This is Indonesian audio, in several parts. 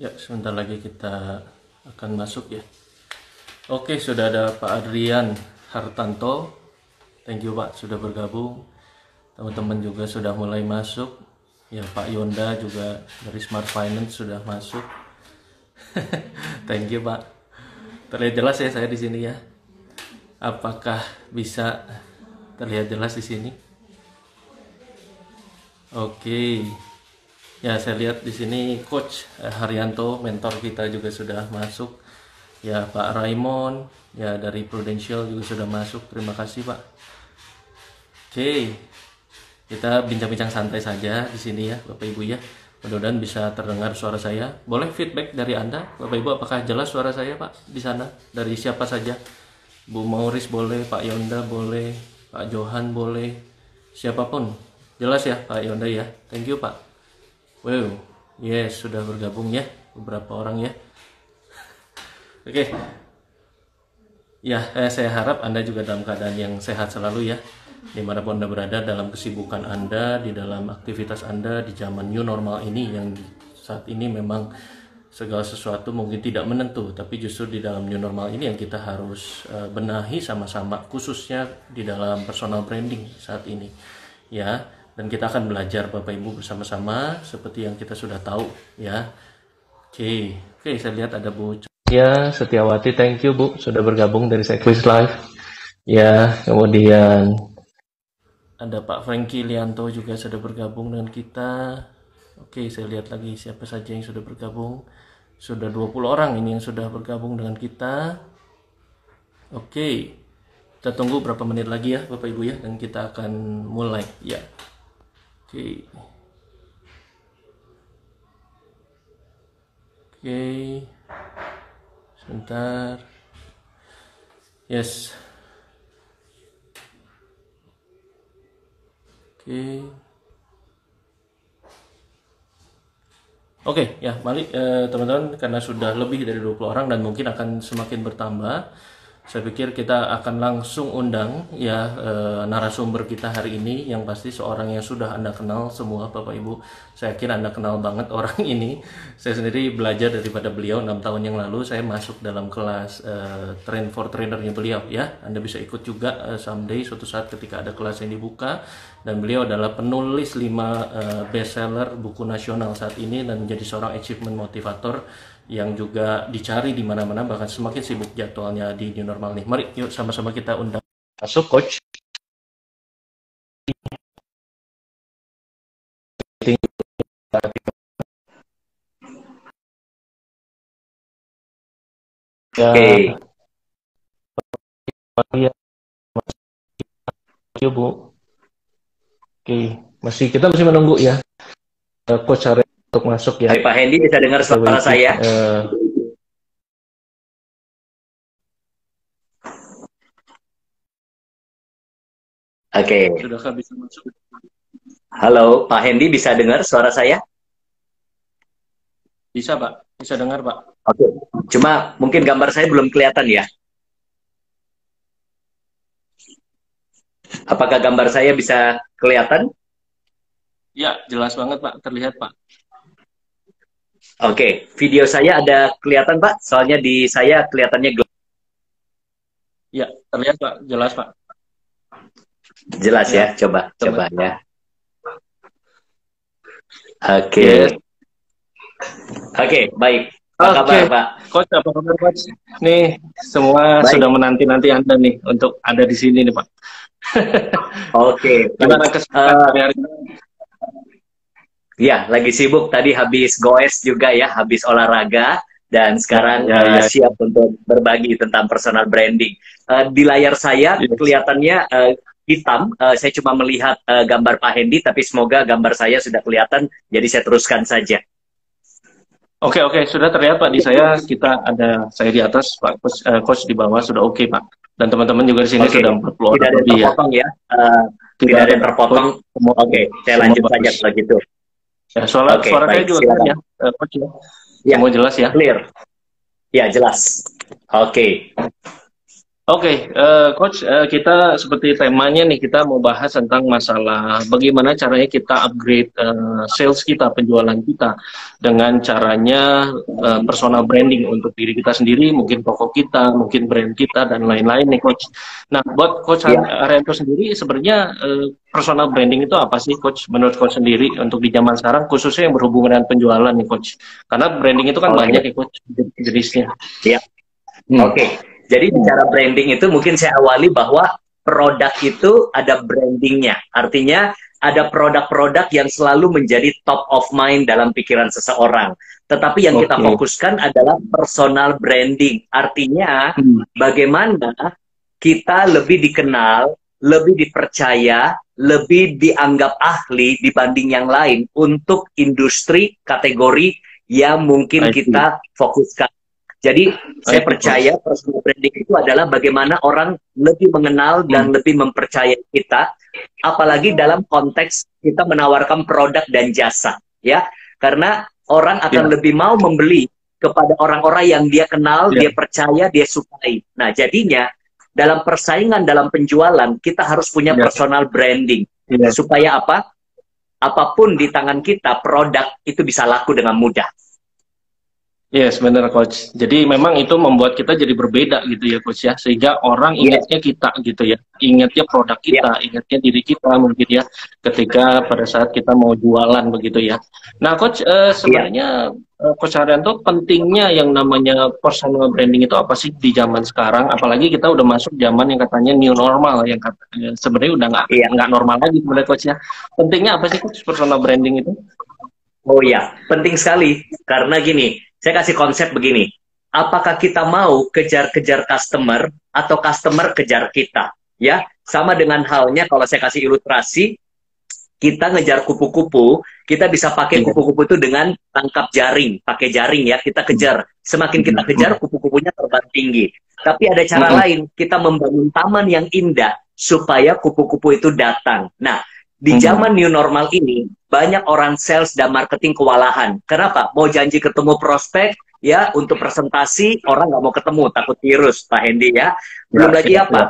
Ya, sebentar lagi kita akan masuk ya. Oke, sudah ada Pak Adrian Hartanto. Thank you Pak, sudah bergabung. Teman-teman juga sudah mulai masuk. Ya, Pak Yonda juga dari Smart Finance sudah masuk. Thank you Pak. Terlihat jelas ya saya di sini ya. Apakah bisa terlihat jelas di sini? Oke. Ya, saya lihat di sini Coach Haryanto, mentor kita juga sudah masuk. Ya, Pak Raymond, ya dari Prudential juga sudah masuk. Terima kasih, Pak. Oke. Kita bincang-bincang santai saja di sini ya, Bapak Ibu ya. Mudah-mudahan bisa terdengar suara saya. Boleh feedback dari Anda, Bapak Ibu, apakah jelas suara saya, Pak, di sana? Dari siapa saja? Bu Mauris boleh, Pak Yonda boleh, Pak Johan boleh, siapapun. Jelas ya, Pak Yonda ya. Thank you, Pak. Wow, yes, sudah bergabung ya beberapa orang ya. Oke, ya saya harap Anda juga dalam keadaan yang sehat selalu ya. Dimanapun Anda berada, dalam kesibukan Anda, di dalam aktivitas Anda di zaman new normal ini yang saat ini memang segala sesuatu mungkin tidak menentu, tapi justru di dalam new normal ini yang kita harus benahi sama-sama, khususnya di dalam personal branding saat ini ya. Dan kita akan belajar Bapak Ibu bersama-sama seperti yang kita sudah tahu ya. Oke, saya lihat ada Bu ya Setiawati, thank you Bu sudah bergabung dari Cyclist Live. Ya, kemudian ada Pak Franky Lianto juga sudah bergabung dengan kita. Oke, saya lihat lagi siapa saja yang sudah bergabung. Sudah 20 orang ini yang sudah bergabung dengan kita. Oke, kita tunggu berapa menit lagi ya Bapak Ibu ya, dan kita akan mulai ya. Oke. Sebentar. Yes. Oke, ya, balik teman-teman, karena sudah lebih dari 20 orang dan mungkin akan semakin bertambah. Saya pikir kita akan langsung undang ya narasumber kita hari ini, yang pasti seorang yang sudah Anda kenal semua Bapak Ibu. Saya kira Anda kenal banget orang ini. Saya sendiri belajar daripada beliau 6 tahun yang lalu. Saya masuk dalam kelas train for trainernya beliau ya. Anda bisa ikut juga someday, suatu saat ketika ada kelas yang dibuka. Dan beliau adalah penulis 5 bestseller buku nasional saat ini dan menjadi seorang achievement motivator yang juga dicari di mana-mana, bahkan semakin sibuk jadwalnya di new normal nih. Mari yuk sama-sama kita undang masuk Coach. Oke. Oke Bu. Oke, kita masih menunggu ya Coach Arya untuk masuk ya. Hai Pak Hendy, bisa dengar suara saya? Oke. Sudahkah bisa masuk? Halo, Pak Hendy, bisa dengar suara saya? Bisa Pak, bisa dengar Pak. Oke. Cuma mungkin gambar saya belum kelihatan ya. Apakah gambar saya bisa kelihatan? Ya, jelas banget Pak, terlihat Pak. Oke, video saya ada kelihatan Pak? Soalnya di saya kelihatannya gelap. Ya, terlihat Pak, jelas Pak. Jelas ya, coba ya. Oke. Yes. Oke, baik. Apa kabar Pak? Coach, apa kabar Coach? Nih, semua baik. Sudah menanti-nanti Anda nih untuk ada di sini nih Pak. Oke. Gimana kesempatan hari ini? Ya, lagi sibuk. Tadi habis goes juga ya, habis olahraga. Dan sekarang siap untuk berbagi tentang personal branding. Di layar saya kelihatannya hitam. Saya cuma melihat gambar Pak Hendy, tapi semoga gambar saya sudah kelihatan. Jadi saya teruskan saja. Oke, sudah terlihat Pak di saya. Saya di atas, Pak Coach di bawah sudah oke Pak. Dan teman-teman juga di sini sudah 40 orang. Tidak ada yang terpotong ya. Tidak ada yang terpotong. Oke, saya lanjut saja kalau gitu. Ya, suaranya juga ya, Coach ya. Ya, semua jelas ya? Clear. Ya, jelas. Oke. Oke, Coach, kita seperti temanya nih, kita mau bahas tentang masalah bagaimana caranya kita upgrade sales kita, penjualan kita, dengan caranya personal branding untuk diri kita sendiri, mungkin toko kita, mungkin brand kita, dan lain-lain nih, Coach. Nah, buat Coach Ya, Arianto sendiri, sebenarnya personal branding itu apa sih, Coach? Menurut Coach sendiri, untuk di zaman sekarang, khususnya yang berhubungan dengan penjualan nih, Coach. Karena branding itu kan banyak oke. ya, Coach, jenisnya. Ya, Hmm. oke. Jadi bicara branding itu mungkin saya awali bahwa produk itu ada brandingnya. Artinya ada produk-produk yang selalu menjadi top of mind dalam pikiran seseorang. Tetapi yang kita Oke. fokuskan adalah personal branding. Artinya Hmm. bagaimana kita lebih dikenal, lebih dipercaya, lebih dianggap ahli dibanding yang lain untuk industri kategori yang mungkin I see. kita fokuskan. Jadi I saya see, Coach. percaya personal branding itu adalah bagaimana orang lebih mengenal Hmm. dan lebih mempercayai kita, apalagi dalam konteks kita menawarkan produk dan jasa, ya. Karena orang akan Ya, lebih mau membeli kepada orang-orang yang dia kenal, ya, dia percaya, dia sukai. Nah, jadinya dalam persaingan dalam penjualan kita harus punya ya, personal branding ya. supaya apa? Apapun di tangan kita, produk itu bisa laku dengan mudah. Yes, benar, Coach. Jadi memang itu membuat kita jadi berbeda gitu ya, Coach ya. Sehingga orang Iya, ingatnya kita gitu ya. Ingatnya produk iya, kita, ingatnya diri kita mungkin ya. Ketika pada saat kita mau jualan begitu ya. Nah, Coach, iya. sebenarnya Coach Haryanto, pentingnya yang namanya personal branding itu apa sih di zaman sekarang? Apalagi kita udah masuk zaman yang katanya new normal, yang katanya sebenarnya udah Iya. nggak normal lagi sebenarnya, Coach ya. Pentingnya apa sih, Coach, personal branding itu? Oh ya, penting sekali. Karena gini, saya kasih konsep begini. Apakah kita mau kejar-kejar customer atau customer kejar kita? Ya, sama dengan halnya kalau saya kasih ilustrasi, kita ngejar kupu-kupu, kita bisa pakai Iya. kupu-kupu itu dengan tangkap jaring, pakai jaring ya, kita kejar. Semakin kita kejar, kupu-kupunya terbang tinggi. Tapi ada cara Mm-mm. lain, kita membangun taman yang indah supaya kupu-kupu itu datang. Nah, di Mm-mm. zaman new normal ini, banyak orang sales dan marketing kewalahan. Kenapa? Mau janji ketemu prospek, ya untuk presentasi, orang nggak mau ketemu, takut virus, Pak Hendy ya. Ya, Belum lagi ya, ya. apa?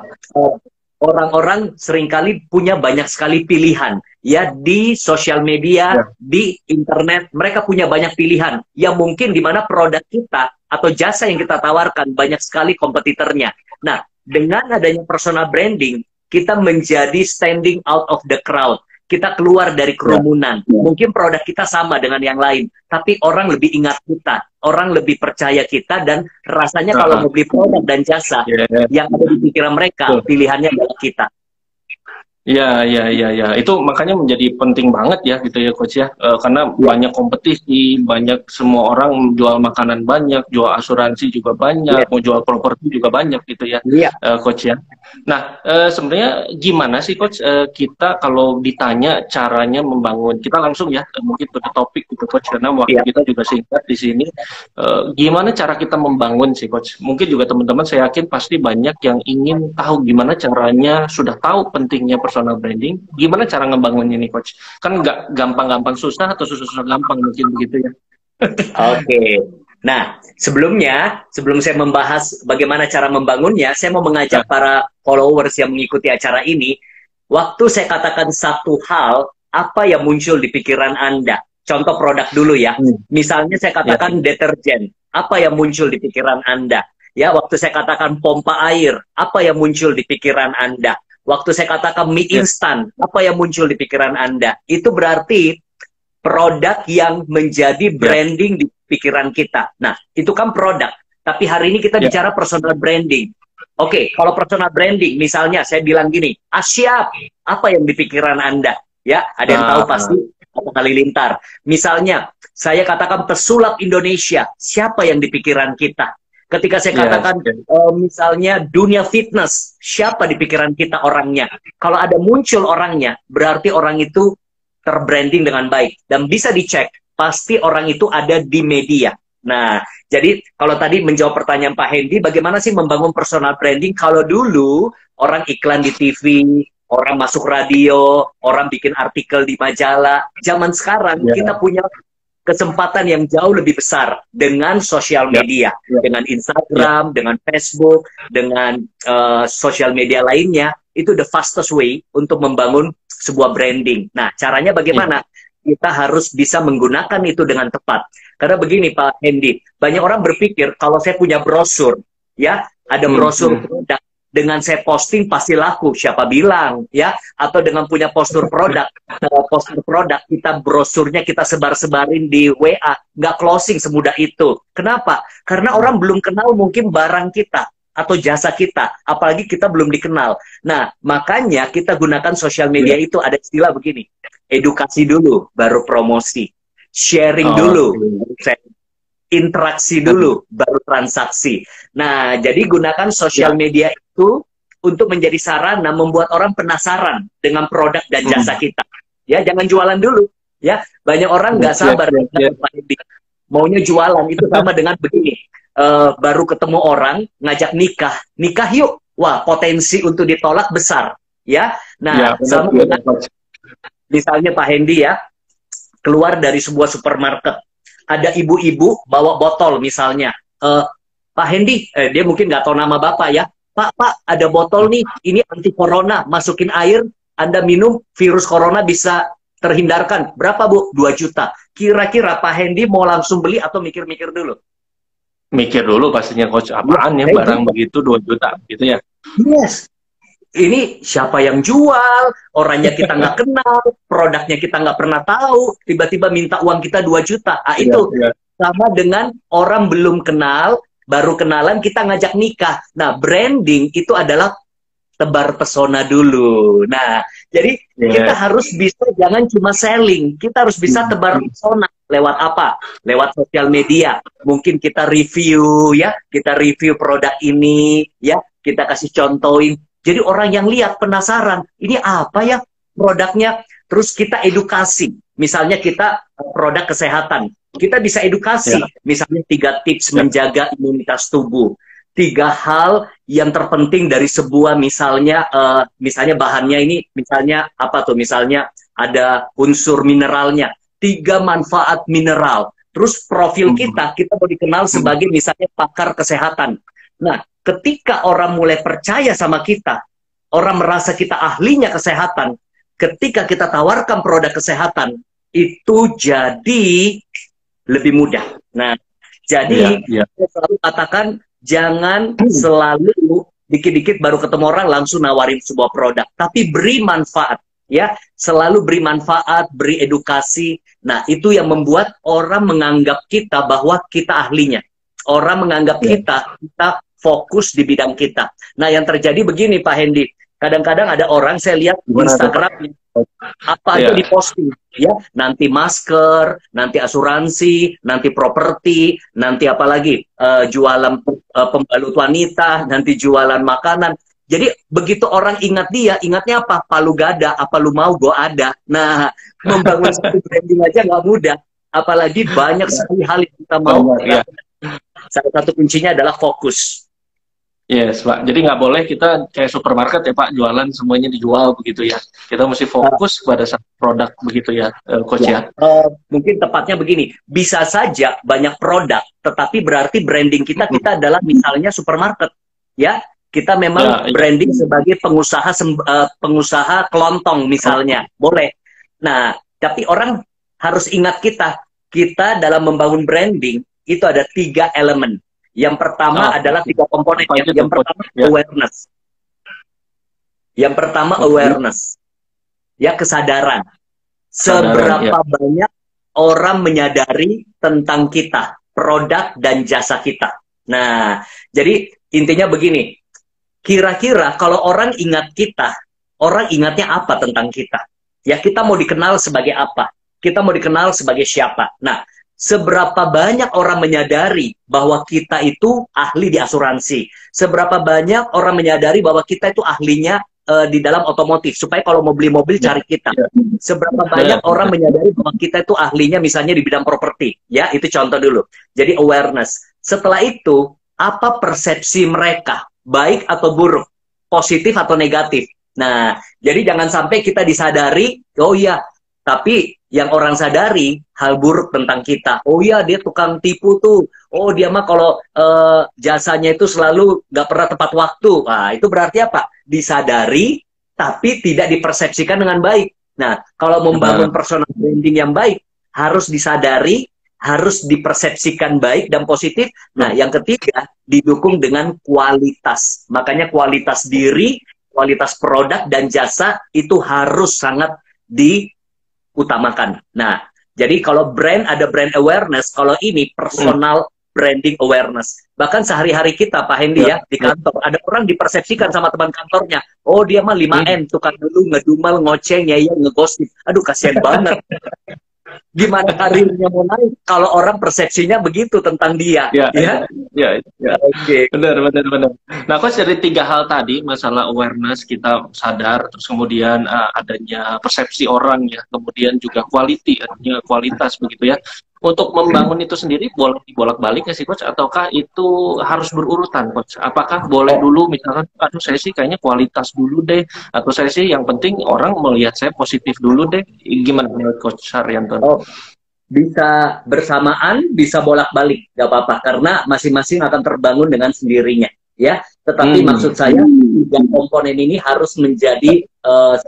Orang-orang seringkali punya banyak sekali pilihan ya di sosial media, Ya. di internet, mereka punya banyak pilihan yang mungkin di mana produk kita atau jasa yang kita tawarkan banyak sekali kompetitornya. Nah, dengan adanya personal branding, kita menjadi standing out of the crowd. Kita keluar dari Ya. kerumunan. Mungkin produk kita sama dengan yang lain, tapi orang lebih ingat kita, orang lebih percaya kita, dan rasanya kalau Ah, mau beli produk dan jasa, ya, yang ada di pikiran mereka, betul. pilihannya adalah kita. Ya, ya, ya, ya. Itu makanya menjadi penting banget ya gitu ya, Coach ya. Karena Ya, banyak kompetisi, banyak semua orang jual makanan banyak, jual asuransi juga banyak, ya, mau jual properti juga banyak gitu ya, ya, Coach ya. Nah, sebenarnya gimana sih, Coach, kita kalau ditanya caranya membangun, kita langsung ya, mungkin ke topik gitu, Coach, karena waktu ya. kita juga singkat di sini. Gimana cara kita membangun sih, Coach? Mungkin juga teman-teman saya yakin pasti banyak yang ingin tahu gimana caranya, sudah tahu pentingnya personal branding, gimana cara ngebangun ini, Coach? Kan nggak gampang-gampang susah atau susah-susah gampang mungkin begitu ya. Oke. Nah, sebelum saya membahas bagaimana cara membangunnya, saya mau Nah, mengajak para followers yang mengikuti acara ini, waktu saya katakan satu hal, apa yang muncul di pikiran Anda? Contoh produk dulu ya. hmm, Misalnya saya ya, katakan deterjen, apa yang muncul di pikiran Anda? Ya, waktu saya katakan pompa air, apa yang muncul di pikiran Anda? Waktu saya katakan mie ya, instan, apa yang muncul di pikiran Anda? Itu berarti produk yang menjadi ya, branding di pikiran kita. Nah, itu kan produk. Tapi hari ini kita ya, bicara personal branding. Oke, kalau personal branding, misalnya saya bilang gini, siap, apa yang di pikiran Anda? Ya, ada yang tahu ah, pasti, Kata Halilintar. Misalnya, saya katakan pesulap Indonesia, siapa yang di pikiran kita? Ketika saya yes, katakan, ya, misalnya dunia fitness, siapa di pikiran kita orangnya? Kalau ada muncul orangnya, berarti orang itu terbranding dengan baik dan bisa dicek pasti orang itu ada di media. Nah, jadi kalau tadi menjawab pertanyaan Pak Hendy, bagaimana sih membangun personal branding? Kalau dulu orang iklan di TV, orang masuk radio, orang bikin artikel di majalah. Zaman sekarang ya, kita punya kesempatan yang jauh lebih besar dengan sosial media, dengan Instagram, dengan Facebook, dengan sosial media lainnya. Itu the fastest way untuk membangun sebuah branding. Nah, caranya bagaimana? Kita harus bisa menggunakan itu dengan tepat. Karena begini Pak Hendy, banyak orang berpikir kalau saya punya brosur, ya, ada brosur produk, dengan saya posting pasti laku, siapa bilang, ya? Atau dengan punya postur produk, kita brosurnya kita sebar-sebarin di WA, nggak closing semudah itu. Kenapa? Karena orang belum kenal mungkin barang kita atau jasa kita, apalagi kita belum dikenal. Nah, makanya kita gunakan sosial media itu, ada istilah begini, edukasi dulu, baru promosi, sharing dulu, interaksi dulu, baru transaksi. Nah, jadi gunakan sosial media itu untuk menjadi sarana membuat orang penasaran dengan produk dan jasa kita. Ya, jangan jualan dulu. Ya, banyak orang nggak sabar maunya jualan. Itu sama dengan begini. Baru ketemu orang ngajak nikah yuk. Wah, potensi untuk ditolak besar. Ya, nah sama dengan misalnya Pak Hendy ya, keluar dari sebuah supermarket. Ada ibu-ibu bawa botol misalnya, Pak Hendy, dia mungkin nggak tahu nama Bapak ya, Pak, ada botol nih, ini anti corona, masukin air, Anda minum, virus corona bisa terhindarkan. Berapa Bu? 2 juta. Kira-kira Pak Hendy mau langsung beli atau mikir-mikir dulu? Mikir dulu pastinya, Coach, apaan ya barang begitu 2 juta gitu ya? Yes. Ini siapa yang jual, orangnya kita nggak kenal, produknya kita nggak pernah tahu, tiba-tiba minta uang kita 2 juta. Ah, itu sama dengan orang belum kenal, baru kenalan kita ngajak nikah. Nah, branding itu adalah tebar pesona dulu. Nah, jadi kita harus bisa, jangan cuma selling, kita harus bisa tebar pesona. Lewat apa? Lewat sosial media. Mungkin kita review ya, kita review produk ini ya, kita kasih contohin. Jadi orang yang lihat penasaran, ini apa ya produknya? Terus kita edukasi. Misalnya kita produk kesehatan, kita bisa edukasi. Misalnya 3 tips menjaga imunitas tubuh. 3 hal yang terpenting dari sebuah misalnya bahannya ini, misalnya apa tuh? Misalnya ada unsur mineralnya. 3 manfaat mineral. Terus profil kita mau dikenal sebagai misalnya pakar kesehatan. Nah, ketika orang mulai percaya sama kita, orang merasa kita ahlinya kesehatan, ketika kita tawarkan produk kesehatan, itu jadi lebih mudah. Nah, jadi saya selalu katakan, jangan selalu dikit-dikit baru ketemu orang langsung nawarin sebuah produk, tapi beri manfaat. Ya, selalu beri manfaat, beri edukasi. Nah, itu yang membuat orang menganggap kita bahwa kita ahlinya. Orang menganggap kita fokus di bidang kita. Nah, yang terjadi begini Pak Hendy, kadang-kadang ada orang, saya lihat Instagram apa aja diposting, ya, nanti masker, nanti asuransi, nanti properti, nanti apalagi jualan pembalut wanita, nanti jualan makanan. Jadi begitu orang ingat dia, ingatnya apa? Palu gada, apa lu mau gue ada. Nah, membangun satu branding aja nggak mudah, apalagi banyak sekali hal yang kita mau. Salah satu kuncinya adalah fokus. Yes, Pak. Jadi nggak boleh kita kayak supermarket ya, Pak, jualan semuanya dijual begitu ya. Kita mesti fokus pada satu produk begitu ya, Coach ya. Mungkin tepatnya begini, bisa saja banyak produk, tetapi berarti branding kita adalah misalnya supermarket, ya. Kita memang branding sebagai pengusaha kelontong misalnya, boleh. Nah, tapi orang harus ingat kita dalam membangun branding itu ada 3 elemen. Yang pertama adalah 3 komponen. Yang pertama awareness. Yang pertama awareness. Ya, kesadaran. Seberapa banyak orang menyadari tentang kita, produk dan jasa kita. Nah, jadi intinya begini. Kira-kira kalau orang ingat kita, orang ingatnya apa tentang kita? Ya, kita mau dikenal sebagai apa? Kita mau dikenal sebagai siapa? Nah, seberapa banyak orang menyadari bahwa kita itu ahli di asuransi? Seberapa banyak orang menyadari bahwa kita itu ahlinya di dalam otomotif, supaya kalau mau beli mobil cari kita? Seberapa banyak orang menyadari bahwa kita itu ahlinya misalnya di bidang properti? Ya, itu contoh dulu. Jadi awareness. Setelah itu, apa persepsi mereka? Baik atau buruk? Positif atau negatif? Nah, jadi jangan sampai kita disadari, oh iya, tapi yang orang sadari hal buruk tentang kita. Oh iya, dia tukang tipu tuh. Oh, dia mah kalau jasanya itu selalu nggak pernah tepat waktu. Nah, itu berarti apa? Disadari, tapi tidak dipersepsikan dengan baik. Nah, kalau membangun personal branding yang baik, harus disadari, harus dipersepsikan baik dan positif. Nah, yang ketiga, didukung dengan kualitas. Makanya kualitas diri, kualitas produk dan jasa itu harus sangat diutamakan. Nah, jadi kalau brand ada brand awareness, kalau ini personal branding awareness. Bahkan sehari-hari kita, Pak Hendy ya, di kantor, ada orang dipersepsikan sama teman kantornya, oh dia mah 5M, tukang dulu, ngedumel, ngoceh, ngeyel, ngegosip. Aduh, kasihan banget. Gimana karirnya mau naik kalau orang persepsinya begitu tentang dia? Oke. Benar. Nah, Coach, dari 3 hal tadi, masalah awareness, kita sadar, terus kemudian adanya persepsi orang ya, kemudian juga quality, adanya kualitas begitu ya. Untuk membangun itu sendiri boleh dibolak-balik nggak sih, Coach? Ataukah itu harus berurutan, Coach? Apakah boleh dulu misalkan, aduh saya sih kayaknya kualitas dulu deh, atau saya sih yang penting orang melihat saya positif dulu deh. Gimana menurut Coach Haryanto? Oh, bisa bersamaan, bisa bolak-balik, nggak apa-apa, karena masing-masing akan terbangun dengan sendirinya, ya. Tetapi maksud saya, yang komponen ini harus menjadi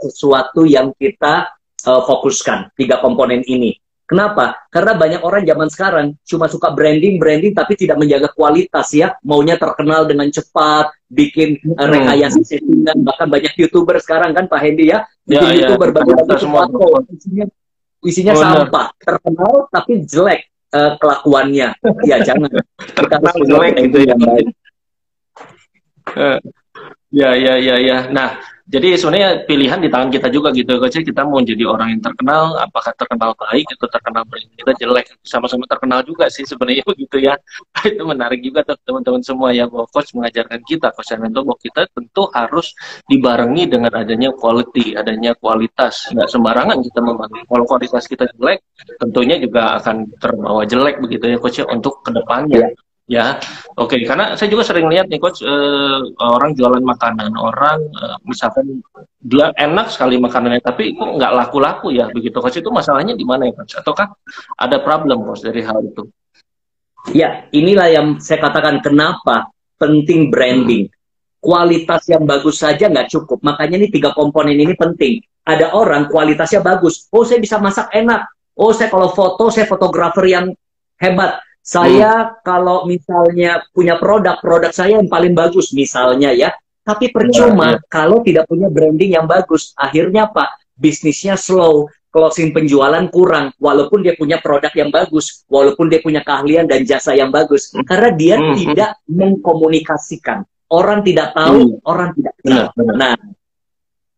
sesuatu yang kita fokuskan, 3 komponen ini. Kenapa? Karena banyak orang zaman sekarang cuma suka branding, tapi tidak menjaga kualitas ya. Maunya terkenal dengan cepat, bikin rekayasa settingan. Bahkan banyak YouTuber sekarang kan, Pak Hendy ya. Bikin YouTuber bagi-bagi foto, isinya sampah. Terkenal tapi jelek kelakuannya. Ya jangan. Terkenal jelek gitu ya. Ya. Nah, jadi sebenarnya pilihan di tangan kita juga gitu, Coach. Kita mau jadi orang yang terkenal, apakah terkenal baik atau terkenal kita jelek, sama-sama terkenal juga sih sebenarnya begitu ya. Itu menarik juga tuh teman-teman semua ya, bahwa Coach mengajarkan kita, Coach Haryanto, bahwa kita tentu harus dibarengi dengan adanya quality, adanya kualitas. Nggak sembarangan kita membangun. Kalau kualitas kita jelek, tentunya juga akan terbawa jelek begitu ya, Coach, untuk kedepannya. Ya, oke. Karena saya juga sering lihat nih, Coach, orang jualan makanan, orang misalkan dia enak sekali makanannya, tapi kok nggak laku-laku ya, begitu, Coach. Itu masalahnya di mana ya, Coach? Ataukah ada problem, Coach, dari hal itu? Ya, inilah yang saya katakan kenapa penting branding. Kualitas yang bagus saja nggak cukup, makanya ini 3 komponen ini penting. Ada orang kualitasnya bagus, oh saya bisa masak enak, oh saya kalau foto, saya fotografer yang hebat. Saya kalau misalnya punya produk saya yang paling bagus misalnya ya. Tapi percuma kalau tidak punya branding yang bagus. Akhirnya Pak, bisnisnya slow, closing penjualan kurang. Walaupun dia punya produk yang bagus, walaupun dia punya keahlian dan jasa yang bagus. Karena dia tidak mengkomunikasikan. Orang tidak tahu, orang tidak tahu. Nah,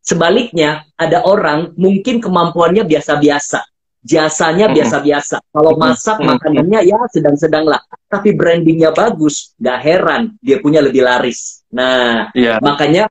sebaliknya ada orang mungkin kemampuannya biasa-biasa. Jasanya biasa-biasa. Kalau masak makanannya ya sedang-sedang lah. Tapi brandingnya bagus, nggak heran dia punya lebih laris. Nah, makanya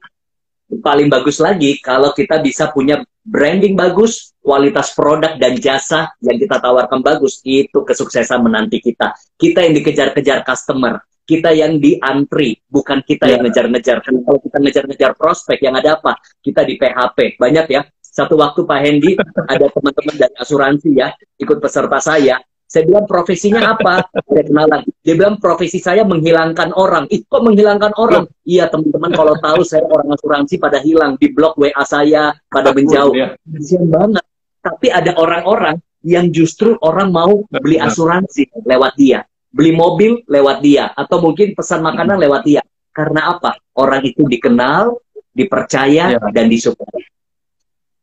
paling bagus lagi kalau kita bisa punya branding bagus, kualitas produk dan jasa yang kita tawarkan bagus, itu kesuksesan menanti kita. Kita yang dikejar-kejar customer, kita yang diantri, bukan kita yang ngejar-ngejar. Karena kalau kita ngejar-ngejar prospek, yang ada apa? Kita di PHP. Banyak ya. Satu waktu Pak Hendy, ada teman-teman dari asuransi ya, ikut peserta saya. Saya bilang profesinya apa? Saya kenalan. Dia bilang profesi saya menghilangkan orang. Ih, kok menghilangkan orang? Iya teman-teman, kalau tahu saya orang asuransi pada hilang. Di blok WA saya, pada menjauh. Kasian banget. Tapi ada orang-orang yang justru orang mau beli asuransi lewat dia. Beli mobil lewat dia. Atau mungkin pesan makanan lewat dia. Karena apa? Orang itu dikenal, dipercaya, dan disukai.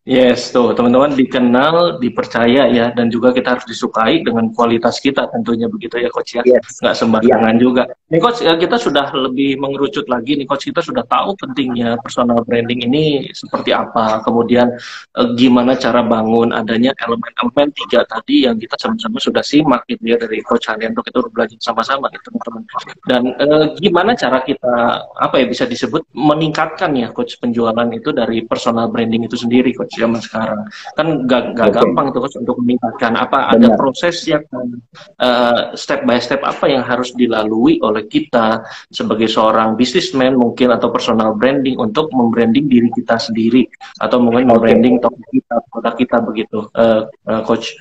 Yes, tuh teman-teman, dikenal, dipercaya ya, dan juga kita harus disukai dengan kualitas kita tentunya begitu ya, Coach ya. Nggak sembarangan juga. Nih Coach, kita sudah lebih mengerucut lagi nih, Coach. Kita sudah tahu pentingnya personal branding ini seperti apa, kemudian gimana cara bangun, adanya elemen-elemen 3 tadi yang kita sama-sama sudah simak gitu ya dari Coach Haryanto, kita udah belajar sama-sama gitu teman-teman. Dan gimana cara kita, apa ya, bisa disebut meningkatkan ya, Coach, penjualan itu dari personal branding itu sendiri, Coach. zaman sekarang. Kan gak Oke. gampang tuh Coach untuk meningkatkan. Ada Benar. proses yang step by step apa yang harus dilalui oleh kita sebagai seorang businessman mungkin atau personal branding untuk membranding diri kita sendiri atau mungkin membranding toko kita, produk kita begitu, Coach.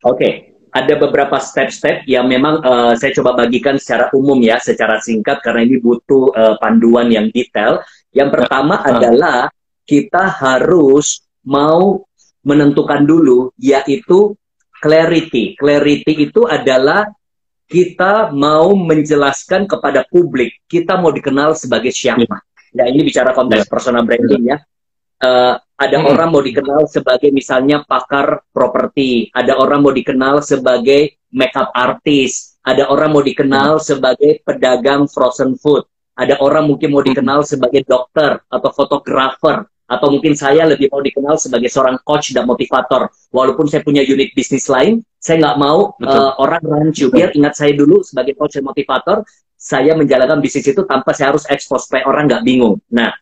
Oke, ada beberapa step-step yang memang saya coba bagikan secara umum ya, secara singkat karena ini butuh panduan yang detail. Yang pertama adalah kita harus mau menentukan dulu, yaitu clarity. Clarity itu adalah kita mau menjelaskan kepada publik, kita mau dikenal sebagai siapa. Ya, ini bicara konteks personal branding ya. Ada orang mau dikenal sebagai misalnya pakar properti, ada orang mau dikenal sebagai makeup artist, ada orang mau dikenal sebagai pedagang frozen food, ada orang mungkin mau dikenal sebagai dokter atau fotografer, atau mungkin saya lebih mau dikenal sebagai seorang coach dan motivator. Walaupun saya punya unit bisnis lain, saya nggak mau orang rancu. Biar ingat saya dulu sebagai coach dan motivator, saya menjalankan bisnis itu tanpa saya harus expose supaya orang nggak bingung. Nah,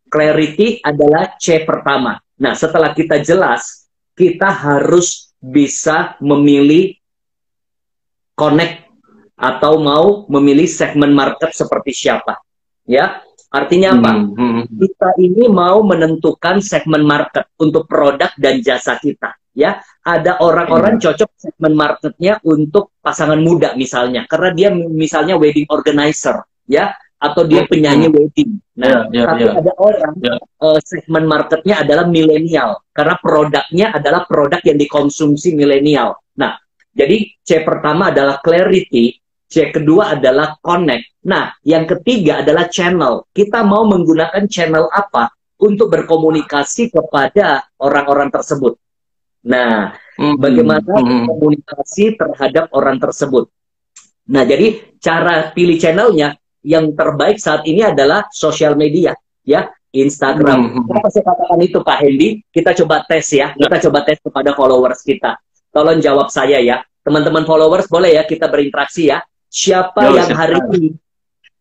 clarity adalah C pertama. Nah, setelah kita jelas, kita harus bisa memilih connect atau mau memilih segmen market seperti siapa. Ya, artinya apa? Kita ini mau menentukan segmen market untuk produk dan jasa kita. Ya, ada orang-orang cocok segmen marketnya untuk pasangan muda misalnya, karena dia misalnya wedding organizer, ya, atau dia penyanyi wedding. Nah, tapi ada orang segmen marketnya adalah milenial karena produknya adalah produk yang dikonsumsi milenial. Nah, jadi C pertama adalah clarity, C kedua adalah connect. Nah, yang ketiga adalah channel. Kita mau menggunakan channel apa untuk berkomunikasi kepada orang-orang tersebut. Nah, bagaimana komunikasi terhadap orang tersebut. Nah, jadi cara pilih channelnya yang terbaik saat ini adalah sosial media, ya, Instagram. Kenapa saya katakan itu, Pak Hendy? Kita coba tes ya, kita coba tes kepada followers kita. Tolong jawab saya ya, teman-teman followers, boleh ya kita berinteraksi ya. Siapa yang hari ini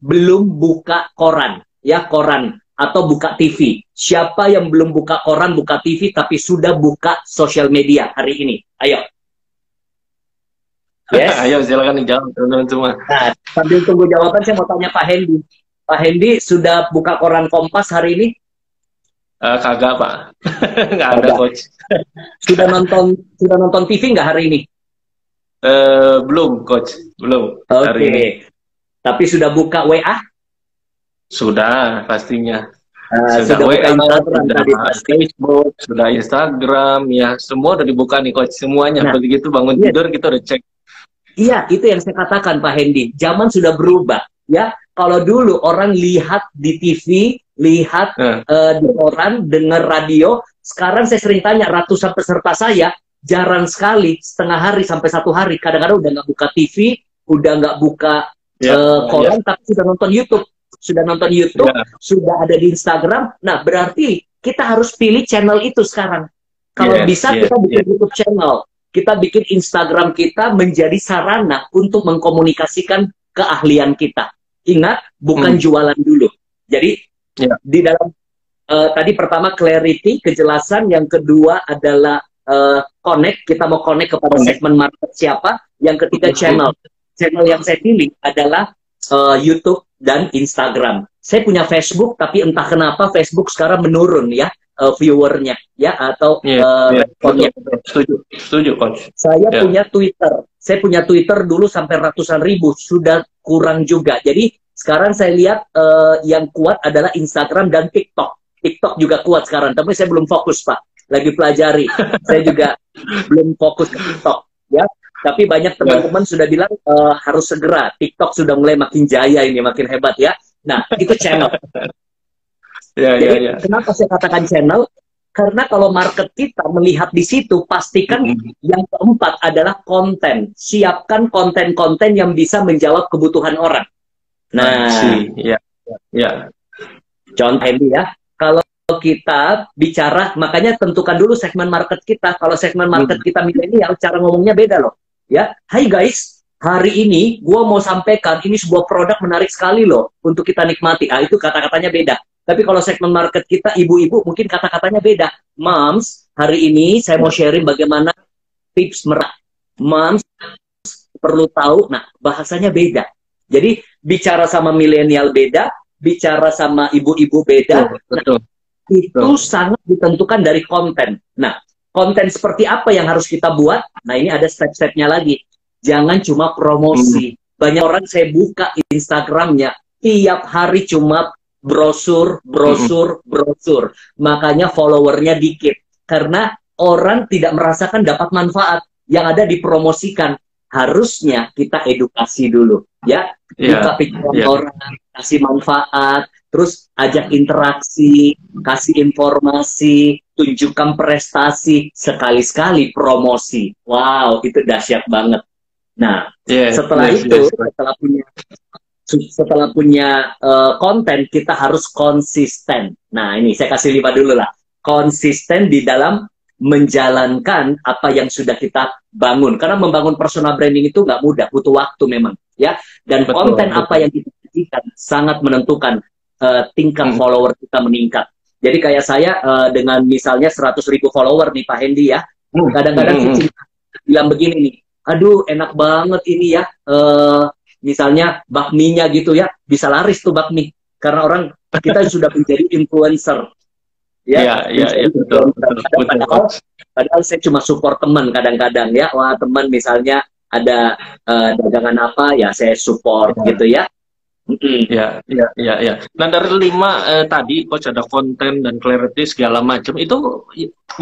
belum buka koran, ya, koran atau buka TV? Siapa yang belum buka koran, buka TV, tapi sudah buka sosial media hari ini? Ayo. Yes. Ayo silakan dijawab teman-teman semua. Nah, sambil tunggu jawaban saya mau tanya Pak Hendy. Pak Hendy sudah buka koran Kompas hari ini? Kagak Pak, nggak ada Coach. Sudah nonton TV nggak hari ini? Belum Coach, belum. Hari ini. Tapi sudah buka WA? Sudah pastinya. Sudah WA, buka Instagram, sudah Facebook, sudah Instagram, ya semua udah dibuka nih Coach, semuanya. Begitu bangun tidur kita udah cek. Iya, itu yang saya katakan Pak Hendy. Zaman sudah berubah, ya. Kalau dulu orang lihat di TV, lihat di koran, dengar radio. Sekarang saya sering tanya ratusan peserta saya, jarang sekali setengah hari sampai satu hari. Kadang-kadang udah nggak buka TV, udah nggak buka koran, tapi sudah nonton YouTube. Sudah nonton YouTube, sudah ada di Instagram. Nah, berarti kita harus pilih channel itu sekarang. Kalau bisa kita bikin YouTube channel. Kita bikin Instagram kita menjadi sarana untuk mengkomunikasikan keahlian kita. Ingat, bukan jualan dulu. Jadi, di dalam tadi pertama clarity, kejelasan. Yang kedua adalah connect. Kita mau connect kepada segmen market siapa. Yang ketiga channel. Channel yang saya pilih adalah YouTube dan Instagram. Saya punya Facebook, tapi entah kenapa Facebook sekarang menurun ya. Viewernya ya atau responnya. Setuju Coach. Saya punya Twitter. Saya punya Twitter dulu sampai ratusan ribu, sudah kurang juga. Jadi sekarang saya lihat yang kuat adalah Instagram dan TikTok. TikTok juga kuat sekarang, tapi saya belum fokus Pak. Lagi pelajari. Saya juga belum fokus ke TikTok ya. Tapi banyak teman-teman sudah bilang harus segera. TikTok sudah mulai makin jaya ini, makin hebat ya. Nah, itu channel. Jadi kenapa saya katakan channel? Karena kalau market kita melihat di situ, pastikan yang keempat adalah konten. Siapkan konten-konten yang bisa menjawab kebutuhan orang. Nah, contoh ini ya, kalau kita bicara, makanya tentukan dulu segmen market kita. Kalau segmen market kita milenial, cara ngomongnya beda loh. Ya, hai guys, hari ini gua mau sampaikan ini sebuah produk menarik sekali loh untuk kita nikmati. Ah, itu kata-katanya beda. Tapi kalau segmen market kita ibu-ibu mungkin kata-katanya beda. Moms, hari ini saya mau sharing bagaimana tips merah. Moms perlu tahu, nah bahasanya beda. Jadi bicara sama milenial beda, bicara sama ibu-ibu beda. Betul. Nah, itu sangat ditentukan dari konten. Nah, konten seperti apa yang harus kita buat? Nah, ini ada step-stepnya lagi. Jangan cuma promosi. Banyak orang saya buka Instagramnya, tiap hari cuma brosur. Makanya followernya dikit. Karena orang tidak merasakan dapat manfaat. Yang ada dipromosikan. Harusnya kita edukasi dulu. Ya, buka pikiran orang, kasih manfaat, terus ajak interaksi, kasih informasi, tunjukkan prestasi, sekali-sekali promosi. Wow, itu dahsyat banget. Nah, setelah itu, setelah punya konten, kita harus konsisten. Nah, ini saya kasih 5 dulu lah. Konsisten di dalam menjalankan apa yang sudah kita bangun. Karena membangun personal branding itu nggak mudah, butuh waktu memang. Ya, dan konten apa yang kita sajikan sangat menentukan tingkat follower kita meningkat. Jadi kayak saya dengan misalnya 100.000 follower nih Pak Hendy ya, kadang-kadang saya bilang begini nih, aduh enak banget ini ya, misalnya bakminya gitu ya, bisa laris tuh bakmi karena orang kita sudah menjadi influencer. Betul. Padahal saya cuma support teman kadang-kadang ya, wah teman misalnya ada dagangan apa ya saya support gitu ya. Ya. Nah dari 5 tadi coach ada konten dan clarity segala macam, itu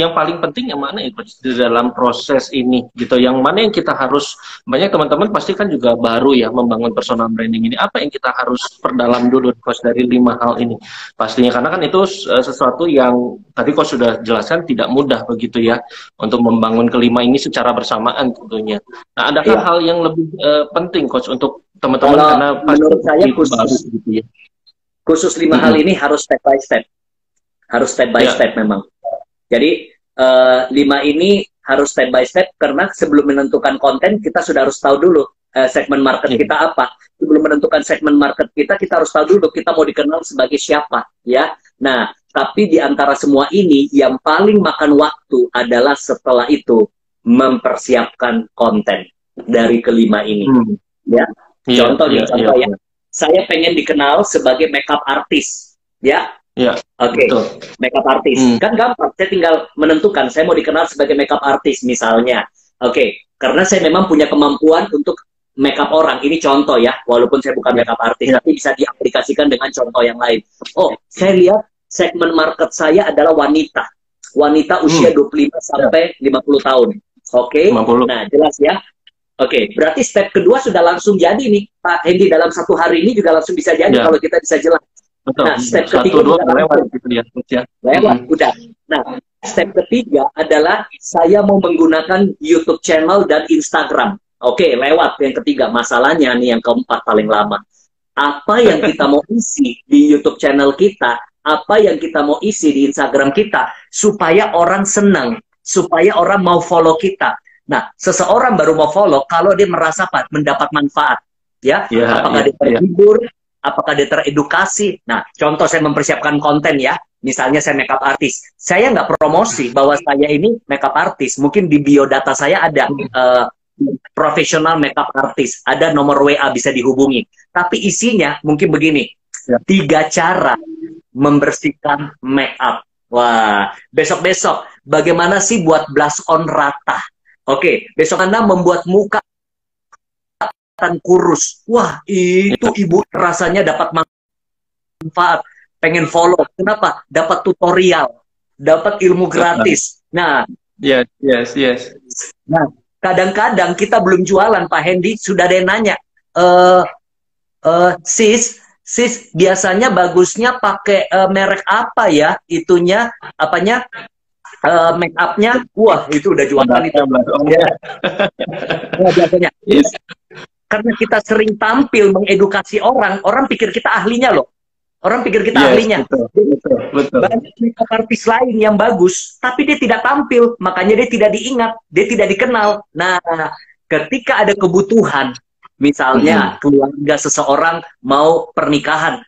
yang paling penting yang mana ya coach di dalam proses ini gitu, yang mana yang kita harus, banyak teman-teman pasti kan juga baru ya membangun personal branding ini, apa yang kita harus perdalam dulu coach dari 5 hal ini pastinya, karena kan itu sesuatu yang tadi coach sudah jelaskan tidak mudah begitu ya untuk membangun kelima ini secara bersamaan tentunya. Nah adakah hal yang lebih penting coach untuk teman-teman, karena menurut saya khusus 5 hal ini harus step by step, memang. Jadi 5 ini harus step by step, karena sebelum menentukan konten kita sudah harus tahu dulu segmen market kita apa. Sebelum menentukan segmen market kita harus tahu dulu kita mau dikenal sebagai siapa ya. Nah tapi di antara semua ini yang paling makan waktu adalah setelah itu mempersiapkan konten dari kelima ini ya. Contoh ya, saya pengen dikenal sebagai makeup artist, ya. Oke. Makeup artist. Kan gampang, saya tinggal menentukan saya mau dikenal sebagai makeup artist misalnya. Oke. Karena saya memang punya kemampuan untuk makeup orang. Ini contoh ya, walaupun saya bukan makeup artist, tapi bisa diaplikasikan dengan contoh yang lain. Oh, saya lihat segmen market saya adalah wanita. Wanita usia 25 sampai 50 tahun. Oke. Nah, jelas ya. Oke, berarti step kedua sudah langsung jadi nih, Pak Hendy, dalam 1 hari ini juga langsung bisa jadi kalau kita bisa jelas. Nah, step ketiga lewat gitu ya. Lewat, udah. Nah, step ketiga adalah saya mau menggunakan YouTube channel dan Instagram. Oke, lewat yang ketiga. Masalahnya nih yang keempat paling lama. Apa yang kita mau isi di YouTube channel kita, apa yang kita mau isi di Instagram kita, supaya orang senang, supaya orang mau follow kita. Nah, seseorang baru mau follow kalau dia merasa mendapat manfaat, ya. Apakah dia terhibur, apakah dia teredukasi. Nah, contoh saya mempersiapkan konten ya. Misalnya saya makeup artist, saya nggak promosi bahwa saya ini makeup artist. Mungkin di biodata saya ada profesional makeup artist, ada nomor WA bisa dihubungi. Tapi isinya mungkin begini, 3 cara membersihkan makeup. Wah, besok-besok bagaimana sih buat blush on rata? Oke, besok Anda membuat muka kurus. Wah, itu ibu rasanya dapat manfaat. Pengen follow. Kenapa? Dapat tutorial. Dapat ilmu gratis. Nah. Yes. Nah, kadang-kadang kita belum jualan, Pak Hendy. Sudah ada yang nanya. Sis, biasanya bagusnya pakai merek apa ya? Itunya, apanya? Make up-nya, wah itu udah jualan itu. Biasanya. Karena kita sering tampil mengedukasi orang, orang pikir kita ahlinya loh. Orang pikir kita ahlinya. Betul. Banyak makeup artis lain yang bagus, tapi dia tidak tampil, makanya dia tidak diingat, dia tidak dikenal. Nah, ketika ada kebutuhan, misalnya keluarga seseorang mau pernikahan,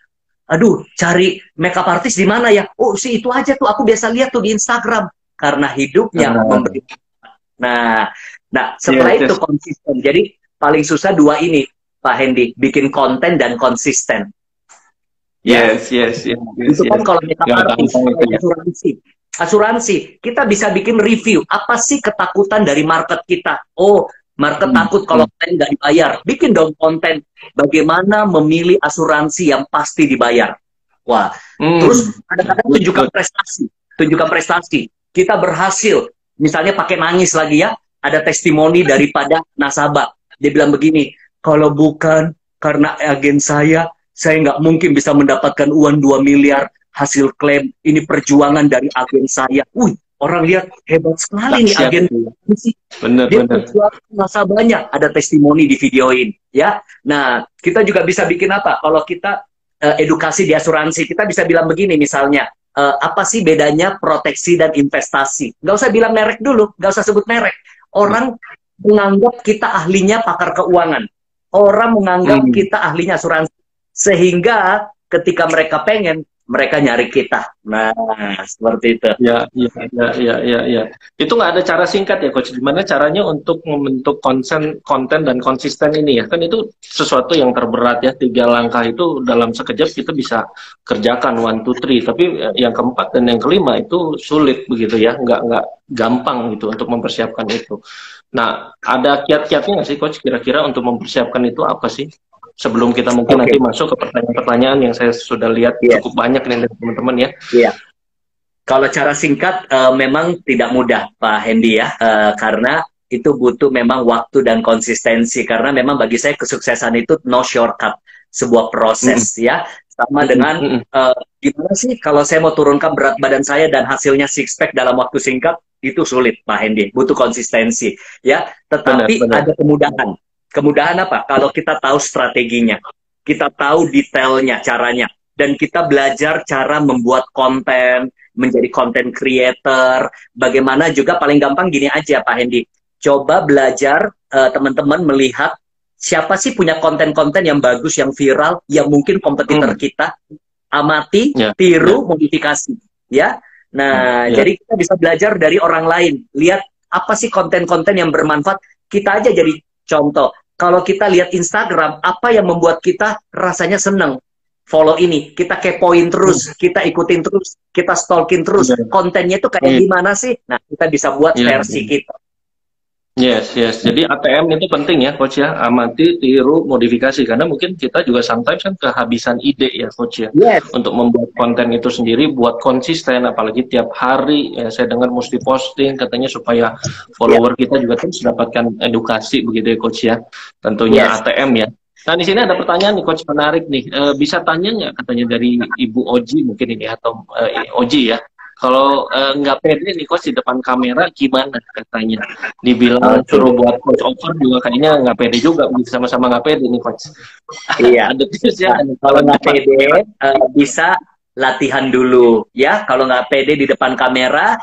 aduh, cari makeup artist di mana ya? Oh, si itu aja tuh, aku biasa lihat tuh di Instagram. Karena hidupnya memberi. Nah, setelah itu konsisten. Jadi paling susah dua ini, Pak Hendy, bikin konten dan konsisten. Yes. Itu kan kalau kita asuransi, kita bisa bikin review. Apa sih ketakutan dari market kita? Oh, market takut kalau konten nggak dibayar. Bikin dong konten bagaimana memilih asuransi yang pasti dibayar. Wah, terus kadang-kadang tunjukkan prestasi. Kita berhasil, misalnya pakai nangis lagi ya. Ada testimoni daripada nasabah. Dia bilang begini, kalau bukan karena agen saya nggak mungkin bisa mendapatkan uang 2 miliar hasil klaim. Ini perjuangan dari agen saya. Orang lihat hebat sekali nih agen. Dia perjuangan nasabahnya. Ada testimoni di videoin. Ya, nah kita juga bisa bikin apa? Kalau kita edukasi di asuransi, kita bisa bilang begini misalnya. Apa sih bedanya proteksi dan investasi? Nggak usah bilang merek dulu, nggak usah sebut merek. Orang menganggap kita ahlinya pakar keuangan. Orang menganggap kita ahlinya asuransi. Sehingga ketika mereka pengen, mereka nyari kita. Nah, seperti itu. Ya. Itu nggak ada cara singkat ya, Coach. Gimana caranya untuk membentuk konten dan konsisten ini ya? Kan itu sesuatu yang terberat ya. 3 langkah itu dalam sekejap kita bisa kerjakan 1, 2, 3. Tapi yang keempat dan yang kelima itu sulit begitu ya. Nggak gampang gitu untuk mempersiapkan itu. Nah, ada kiat-kiatnya nggak sih, Coach? Kira-kira untuk mempersiapkan itu apa sih? Sebelum kita mungkin nanti masuk ke pertanyaan-pertanyaan yang saya sudah lihat cukup banyak nih dari teman-teman ya. Iya. Kalau cara singkat memang tidak mudah Pak Hendy ya, karena itu butuh memang waktu dan konsistensi. Karena memang bagi saya kesuksesan itu no shortcut, sebuah proses ya. Sama dengan gimana sih kalau saya mau turunkan berat badan saya dan hasilnya six pack dalam waktu singkat, itu sulit Pak Hendy, butuh konsistensi ya. Tetapi ada kemudahan. Kemudahan apa? Kalau kita tahu strateginya, kita tahu detailnya, caranya, dan kita belajar cara membuat konten, menjadi content creator. Bagaimana juga paling gampang gini aja Pak Hendy. Coba belajar teman-teman melihat siapa sih punya konten-konten yang bagus, yang viral, yang mungkin kompetitor kita. Amati, tiru, modifikasi. Ya. Nah, jadi kita bisa belajar dari orang lain. Lihat apa sih konten-konten yang bermanfaat. Kita aja jadi contoh. Kalau kita lihat Instagram, apa yang membuat kita rasanya seneng? Follow ini, kita kepoin terus, kita ikutin terus, kita stalking terus. Kontennya itu kayak gimana sih? Nah, kita bisa buat versi kita. Yes. Jadi ATM itu penting ya, Coach ya. Amati, tiru, modifikasi. Karena mungkin kita juga sometimes kan kehabisan ide ya, Coach ya. Untuk membuat konten itu sendiri, buat konsisten. Apalagi tiap hari, ya, saya dengar mesti posting, katanya supaya follower kita juga terus mendapatkan edukasi, begitu ya, Coach ya. Tentunya ATM ya. Nah, di sini ada pertanyaan nih, Coach, menarik nih. Bisa tanya nggak, katanya dari Ibu Oji mungkin ini, atau Oji ya. Kalau nggak pede nih Coach di depan kamera gimana katanya? Dibilang suruh buat coach over juga kayaknya nggak pede juga, sama-sama nggak pede nih Coach. Iya. Ada tips ya. Kalau nggak pede bisa latihan dulu ya. Kalau nggak pede di depan kamera,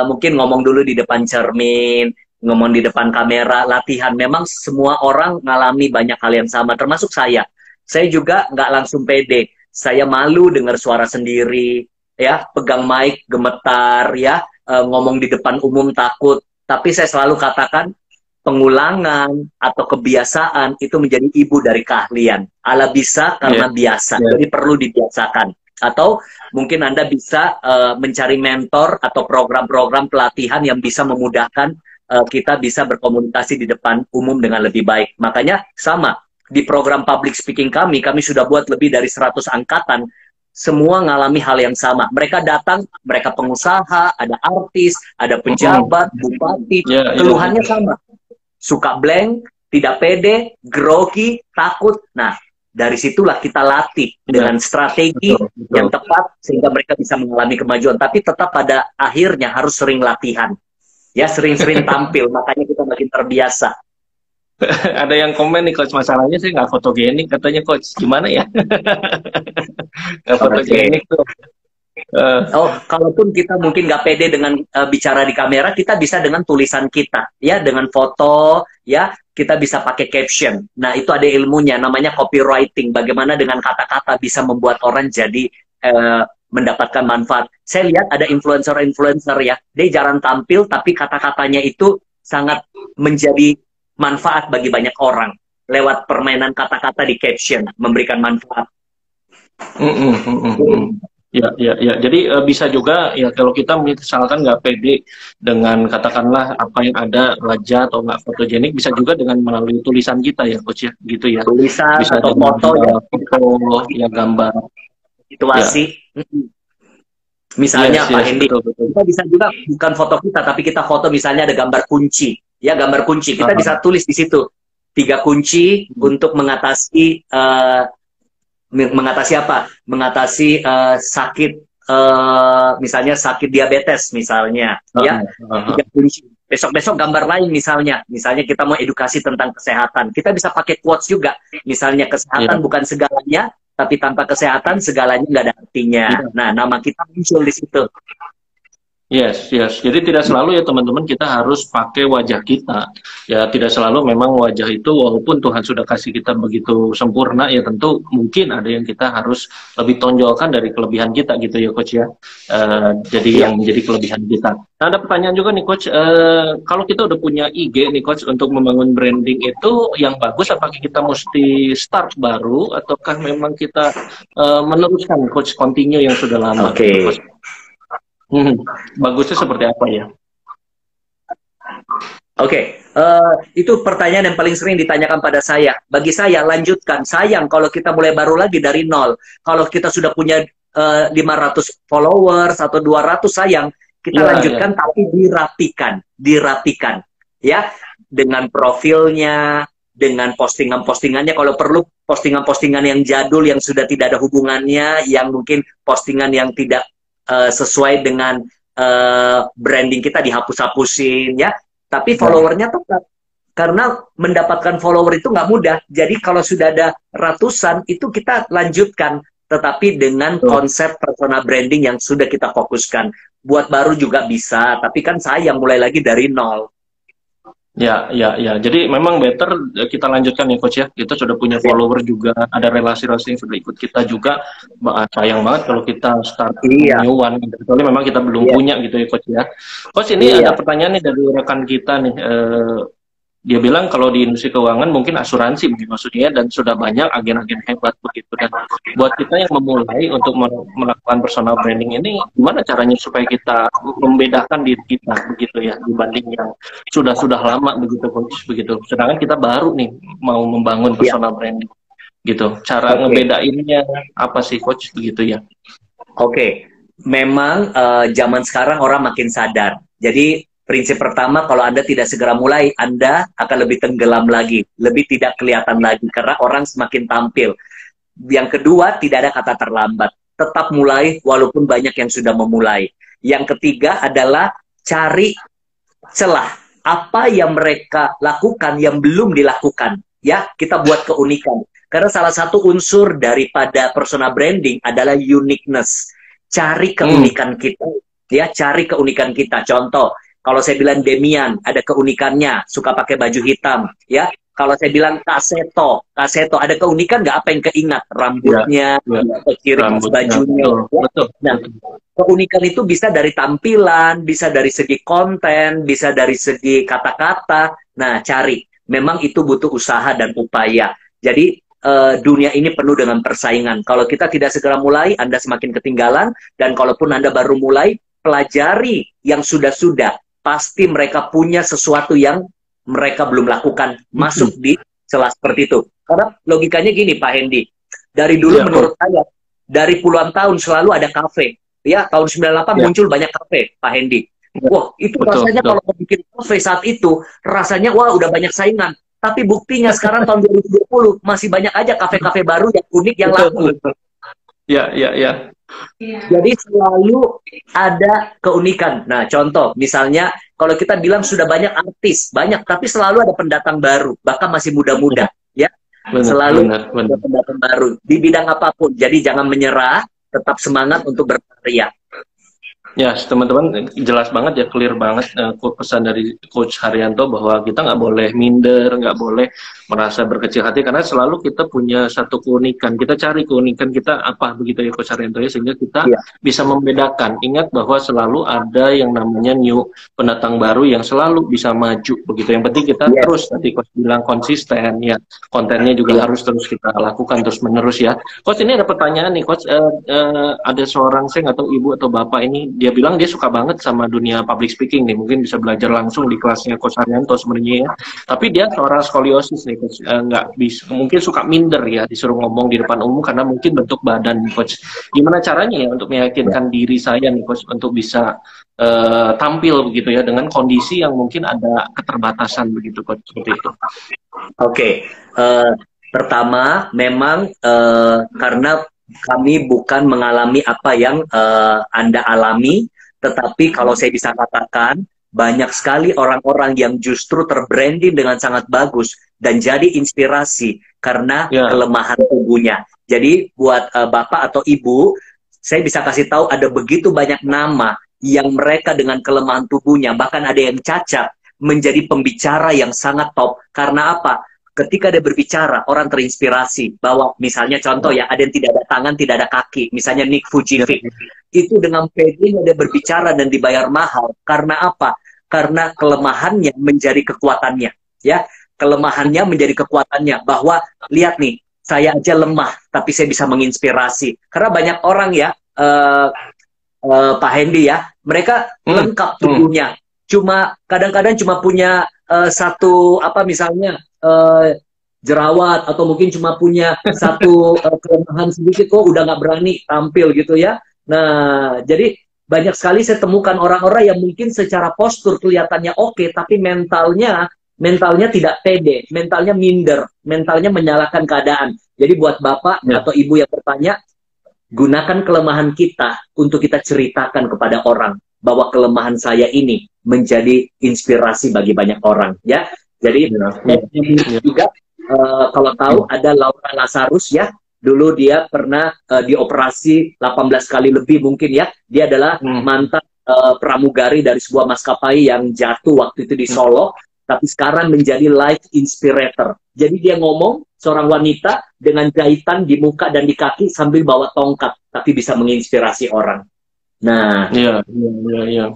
mungkin ngomong dulu di depan cermin, ngomong di depan kamera, latihan. Memang semua orang ngalami banyak hal yang sama, termasuk saya. Saya juga nggak langsung pede. Saya malu dengar suara sendiri. Ya, pegang mic gemetar ya, ngomong di depan umum takut. Tapi saya selalu katakan pengulangan atau kebiasaan itu menjadi ibu dari keahlian. Allah bisa karena biasa, jadi perlu dibiasakan. Atau mungkin Anda bisa mencari mentor atau program-program pelatihan yang bisa memudahkan kita bisa berkomunikasi di depan umum dengan lebih baik. Makanya sama di program public speaking kami sudah buat lebih dari 100 angkatan. Semua ngalami hal yang sama. Mereka datang, mereka pengusaha, ada artis, ada pejabat, bupati, keluhannya sama. Suka blank, tidak pede, grogi, takut. Nah, dari situlah kita latih dengan strategi yang tepat sehingga mereka bisa mengalami kemajuan. Tapi tetap pada akhirnya harus sering latihan. Ya, sering-sering tampil, makanya kita makin terbiasa. Ada yang komen nih Coach, masalahnya saya nggak fotogenik katanya Coach, gimana ya? Nggak fotogenik tuh. Oh, kalaupun kita mungkin nggak pede dengan bicara di kamera, kita bisa dengan tulisan kita, ya, dengan foto, ya, kita bisa pakai caption. Nah, itu ada ilmunya, namanya copywriting. Bagaimana dengan kata-kata bisa membuat orang jadi mendapatkan manfaat. Saya lihat ada influencer-influencer ya, dia jarang tampil, tapi kata-katanya itu sangat menjadi manfaat bagi banyak orang. Lewat permainan kata-kata di caption, memberikan manfaat. Ya. Jadi bisa juga ya kalau kita misalkan nggak pede dengan katakanlah apa yang ada wajah atau nggak fotogenik, bisa juga dengan melalui tulisan kita ya, Coach ya, gitu ya. Tulisan Bisa atau foto ya, gambar situasi. Ya. Misalnya Pak Hendy, betul. kita bisa juga bukan foto kita, tapi kita foto misalnya ada gambar kunci, ya gambar kunci. Kita bisa tulis di situ 3 kunci untuk mengatasi apa? Mengatasi sakit, misalnya sakit diabetes misalnya, ya. 3 kunci. Besok-besok gambar lain misalnya kita mau edukasi tentang kesehatan, kita bisa pakai quotes juga. Misalnya kesehatan bukan segalanya, tapi tanpa kesehatan segalanya nggak ada artinya. Nah, nama kita muncul di situ. Yes. Jadi tidak selalu ya teman-teman kita harus pakai wajah kita. Ya tidak selalu memang wajah itu walaupun Tuhan sudah kasih kita begitu sempurna ya tentu mungkin ada yang kita harus lebih tonjolkan dari kelebihan kita gitu ya Coach ya. Jadi yang menjadi kelebihan kita. Nah ada pertanyaan juga nih Coach, kalau kita udah punya IG nih Coach untuk membangun branding itu yang bagus apakah kita mesti start baru ataukah memang kita meneruskan Coach continue yang sudah lama? Oke. Bagusnya seperti apa ya? Oke, itu pertanyaan yang paling sering ditanyakan pada saya. Bagi saya, lanjutkan. Sayang kalau kita mulai baru lagi dari nol. Kalau kita sudah punya 500 followers atau 200, sayang. Kita lanjutkan, tapi dirapikan. Ya, dengan profilnya, dengan postingan-postingannya. Kalau perlu, postingan-postingan yang jadul, yang sudah tidak ada hubungannya, yang mungkin postingan yang tidak sesuai dengan branding kita dihapus-hapusin ya, tapi followernya tetap, karena mendapatkan follower itu nggak mudah. Jadi kalau sudah ada ratusan itu kita lanjutkan, tetapi dengan konsep personal branding yang sudah kita fokuskan. Buat baru juga bisa, tapi kan sayang mulai lagi dari nol. Ya. Jadi memang better kita lanjutkan ya Coach ya. Kita sudah punya follower juga, ada relasi-relasi yang sudah ikut kita juga. Sayang banget kalau kita start new one. Soalnya memang kita belum punya gitu ya Coach ya. Coach ini ada pertanyaan nih dari rekan kita nih. Dia bilang kalau di industri keuangan mungkin asuransi maksudnya dan sudah banyak agen-agen hebat begitu. Dan buat kita yang memulai untuk melakukan personal branding ini, gimana caranya supaya kita membedakan diri kita begitu ya dibanding yang sudah lama begitu Coach begitu. Sedangkan kita baru nih mau membangun personal branding gitu. Cara ngebedainnya apa sih Coach begitu ya? Oke. Memang zaman sekarang orang makin sadar. Jadi prinsip pertama, kalau Anda tidak segera mulai, Anda akan lebih tenggelam lagi, lebih tidak kelihatan lagi, karena orang semakin tampil. Yang kedua, tidak ada kata terlambat. Tetap mulai, walaupun banyak yang sudah memulai. Yang ketiga adalah cari celah. Apa yang mereka lakukan yang belum dilakukan. Ya, kita buat keunikan. Karena salah satu unsur daripada personal branding adalah uniqueness. Cari keunikan kita. Ya, cari keunikan kita. Contoh, kalau saya bilang Demian, ada keunikannya, suka pakai baju hitam, ya. Kalau saya bilang Kaseto, ada keunikan nggak apa yang keingat? Rambutnya, ciri khas bajunya. Betul. Nah, keunikan itu bisa dari tampilan, bisa dari segi konten, bisa dari segi kata-kata. Nah, cari. Memang itu butuh usaha dan upaya. Jadi, dunia ini penuh dengan persaingan. Kalau kita tidak segera mulai, Anda semakin ketinggalan. Dan kalaupun Anda baru mulai, pelajari yang sudah-sudah. Pasti mereka punya sesuatu yang mereka belum lakukan, masuk di celah seperti itu. Karena logikanya gini Pak Hendy, dari dulu menurut saya, dari puluhan tahun selalu ada kafe. Ya, tahun 98 muncul banyak kafe, Pak Hendy. Wah, itu rasanya kalau bikin kafe saat itu, rasanya wah udah banyak saingan. Tapi buktinya sekarang tahun 2020, masih banyak aja kafe-kafe baru yang unik, yang laku. Ya. Jadi selalu ada keunikan. Nah, contoh, misalnya kalau kita bilang sudah banyak artis, banyak, tapi selalu ada pendatang baru, bahkan masih muda-muda, ya. Selalu ada pendatang baru di bidang apapun. Jadi jangan menyerah, tetap semangat untuk berkarya. Ya, teman-teman jelas banget ya, clear banget pesan dari Coach Haryanto bahwa kita nggak boleh minder, nggak boleh merasa berkecil hati karena selalu kita punya satu keunikan. Kita cari keunikan kita apa begitu ya Coach Haryanto ya, sehingga kita Iya, bisa membedakan. Ingat bahwa selalu ada yang namanya new pendatang baru yang selalu bisa maju begitu. Yang penting kita yes, terus, tadi Coach bilang konsisten ya, kontennya juga iya. harus terus kita lakukan terus menerus ya. Coach, ini ada pertanyaan nih Coach. Ada seorang, saya nggak tahu ibu atau bapak ini, dia bilang dia suka banget sama dunia public speaking nih, mungkin bisa belajar langsung di kelasnya Coach Haryanto sebenarnya ya. Tapi dia seorang skoliosis nih Coach, nggak bisa, mungkin suka minder ya disuruh ngomong di depan umum karena mungkin bentuk badan Coach. Gimana caranya ya untuk meyakinkan diri saya nih Coach untuk bisa tampil begitu ya dengan kondisi yang mungkin ada keterbatasan begitu Coach, seperti itu. Oke, pertama memang karena kami bukan mengalami apa yang Anda alami, tetapi kalau saya bisa katakan, banyak sekali orang-orang yang justru terbranding dengan sangat bagus dan jadi inspirasi karena Ya, kelemahan tubuhnya. Jadi buat Bapak atau Ibu, saya bisa kasih tahu ada begitu banyak nama yang mereka dengan kelemahan tubuhnya, bahkan ada yang cacat, menjadi pembicara yang sangat top. Karena apa? Ketika dia berbicara, orang terinspirasi bahwa misalnya contoh ya, ada yang tidak ada tangan, tidak ada kaki, misalnya Nick Vujicic. Itu dengan pedenya dia berbicara dan dibayar mahal. Karena apa? Karena kelemahannya menjadi kekuatannya. Ya, kelemahannya menjadi kekuatannya. Bahwa lihat nih, saya aja lemah, tapi saya bisa menginspirasi. Karena banyak orang ya, Pak Hendy ya, mereka lengkap tubuhnya. Cuma kadang-kadang cuma punya satu apa misalnya jerawat atau mungkin cuma punya satu kelemahan sedikit kok udah nggak berani tampil gitu ya. Nah, jadi banyak sekali saya temukan orang-orang yang mungkin secara postur kelihatannya oke, tapi mentalnya tidak pede, mentalnya minder, mentalnya menyalahkan keadaan. Jadi buat Bapak ya, atau Ibu yang bertanya, gunakan kelemahan kita untuk kita ceritakan kepada orang bahwa kelemahan saya ini menjadi inspirasi bagi banyak orang ya. Jadi ya, juga kalau tahu ada Laura Lazarus ya, dulu dia pernah dioperasi 18 kali lebih mungkin ya. Dia adalah mantan pramugari dari sebuah maskapai yang jatuh waktu itu di Solo, tapi sekarang menjadi life inspirator. Jadi dia ngomong, seorang wanita dengan jahitan di muka dan di kaki sambil bawa tongkat, tapi bisa menginspirasi orang. Nah, iya, iya, iya, iya.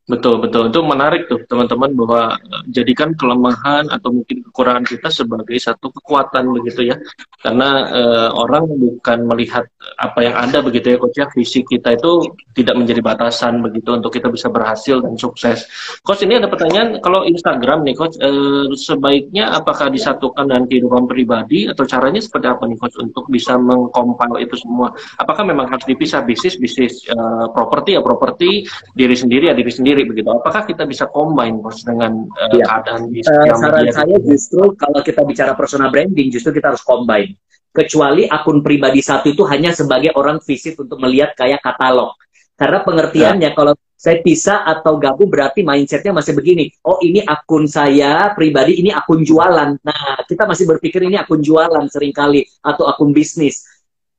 Betul, betul. Itu menarik tuh, teman-teman, bahwa jadikan kelemahan atau mungkin kekurangan kita sebagai satu kekuatan begitu ya. Karena orang bukan melihat apa yang ada begitu ya, Coach ya. Fisik kita itu tidak menjadi batasan begitu untuk kita bisa berhasil dan sukses. Coach, ini ada pertanyaan, kalau Instagram nih, Coach, sebaiknya apakah disatukan dengan kehidupan pribadi atau caranya seperti apa nih, Coach, untuk bisa mengkompil itu semua? Apakah memang harus dipisah bisnis properti ya properti, diri sendiri ya diri sendiri begitu. Apakah kita bisa combine Coach dengan keadaan di sosial saran media saya justru kalau kita bicara personal branding, justru kita harus combine. Kecuali akun pribadi satu itu hanya sebagai orang visit untuk melihat kayak katalog. Karena pengertiannya kalau saya pisah atau gabung berarti mindsetnya masih begini. Oh, ini akun saya pribadi, ini akun jualan. Nah, kita masih berpikir ini akun jualan seringkali atau akun bisnis.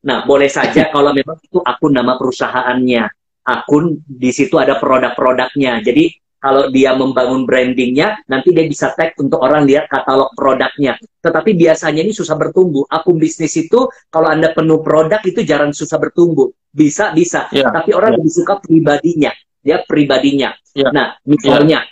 Nah, boleh saja kalau memang itu akun nama perusahaannya. Akun di situ ada produk-produknya. Jadi kalau dia membangun brandingnya, nanti dia bisa tag untuk orang lihat katalog produknya. Tetapi biasanya ini susah bertumbuh. Akun bisnis itu kalau Anda penuh produk itu jarang susah bertumbuh. Bisa. Tapi orang lebih suka pribadinya. Ya, pribadinya. Nah, misalnya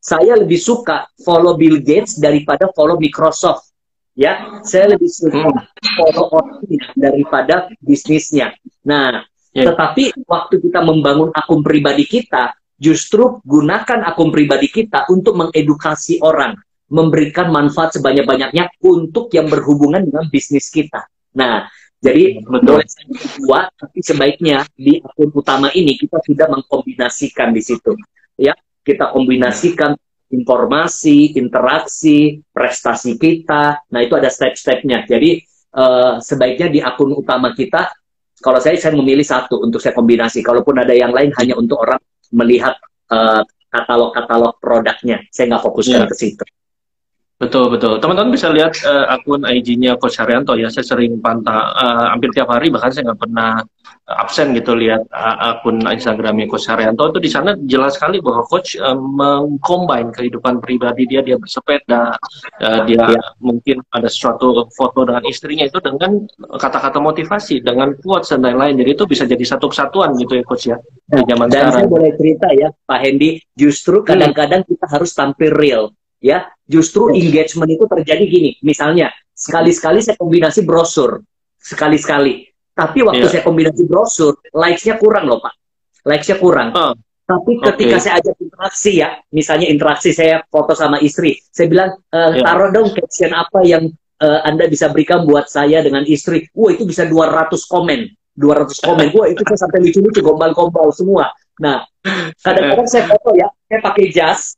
saya lebih suka follow Bill Gates daripada follow Microsoft. Ya, saya lebih suka follow orangnya daripada bisnisnya. Nah, tetapi waktu kita membangun akun pribadi kita, justru gunakan akun pribadi kita untuk mengedukasi orang, memberikan manfaat sebanyak-banyaknya untuk yang berhubungan dengan bisnis kita. Nah, jadi boleh buat, tapi sebaiknya di akun utama ini kita sudah mengkombinasikan di situ. Ya, kita kombinasikan informasi, interaksi, prestasi kita. Nah, itu ada step-stepnya. Jadi sebaiknya di akun utama kita, kalau saya memilih satu untuk saya kombinasi. Kalaupun ada yang lain hanya untuk orang melihat katalog-katalog produknya. Saya nggak fokuskan ke situ. Betul, betul. Teman-teman bisa lihat akun IG-nya Coach Haryanto ya. Saya sering pantau hampir tiap hari, bahkan saya nggak pernah absen gitu lihat akun Instagramnya Coach Haryanto. Itu di sana jelas sekali bahwa Coach mengcombine kehidupan pribadi dia, dia bersepeda, dia mungkin ada suatu foto dengan istrinya itu dengan kata-kata motivasi, dengan quotes dan lain-lain. Jadi itu bisa jadi satu kesatuan gitu ya Coach ya. Di zaman Dan sekarang. saya boleh cerita ya Pak Hendy, justru kadang-kadang kita harus tampil real. Ya, justru engagement itu terjadi gini. Misalnya, sekali-sekali saya kombinasi brosur, sekali-sekali. Tapi waktu saya kombinasi brosur, likes-nya kurang loh Pak. Likes-nya kurang. Tapi ketika saya ajak interaksi ya, misalnya interaksi saya foto sama istri, saya bilang, taruh dong caption apa yang Anda bisa berikan buat saya dengan istri. Wah, itu bisa 200 komen. 200 komen. Wah, itu saya sampai lucu-lucu, gombal-gombal semua. Nah, kadang-kadang saya foto ya, saya pakai jas,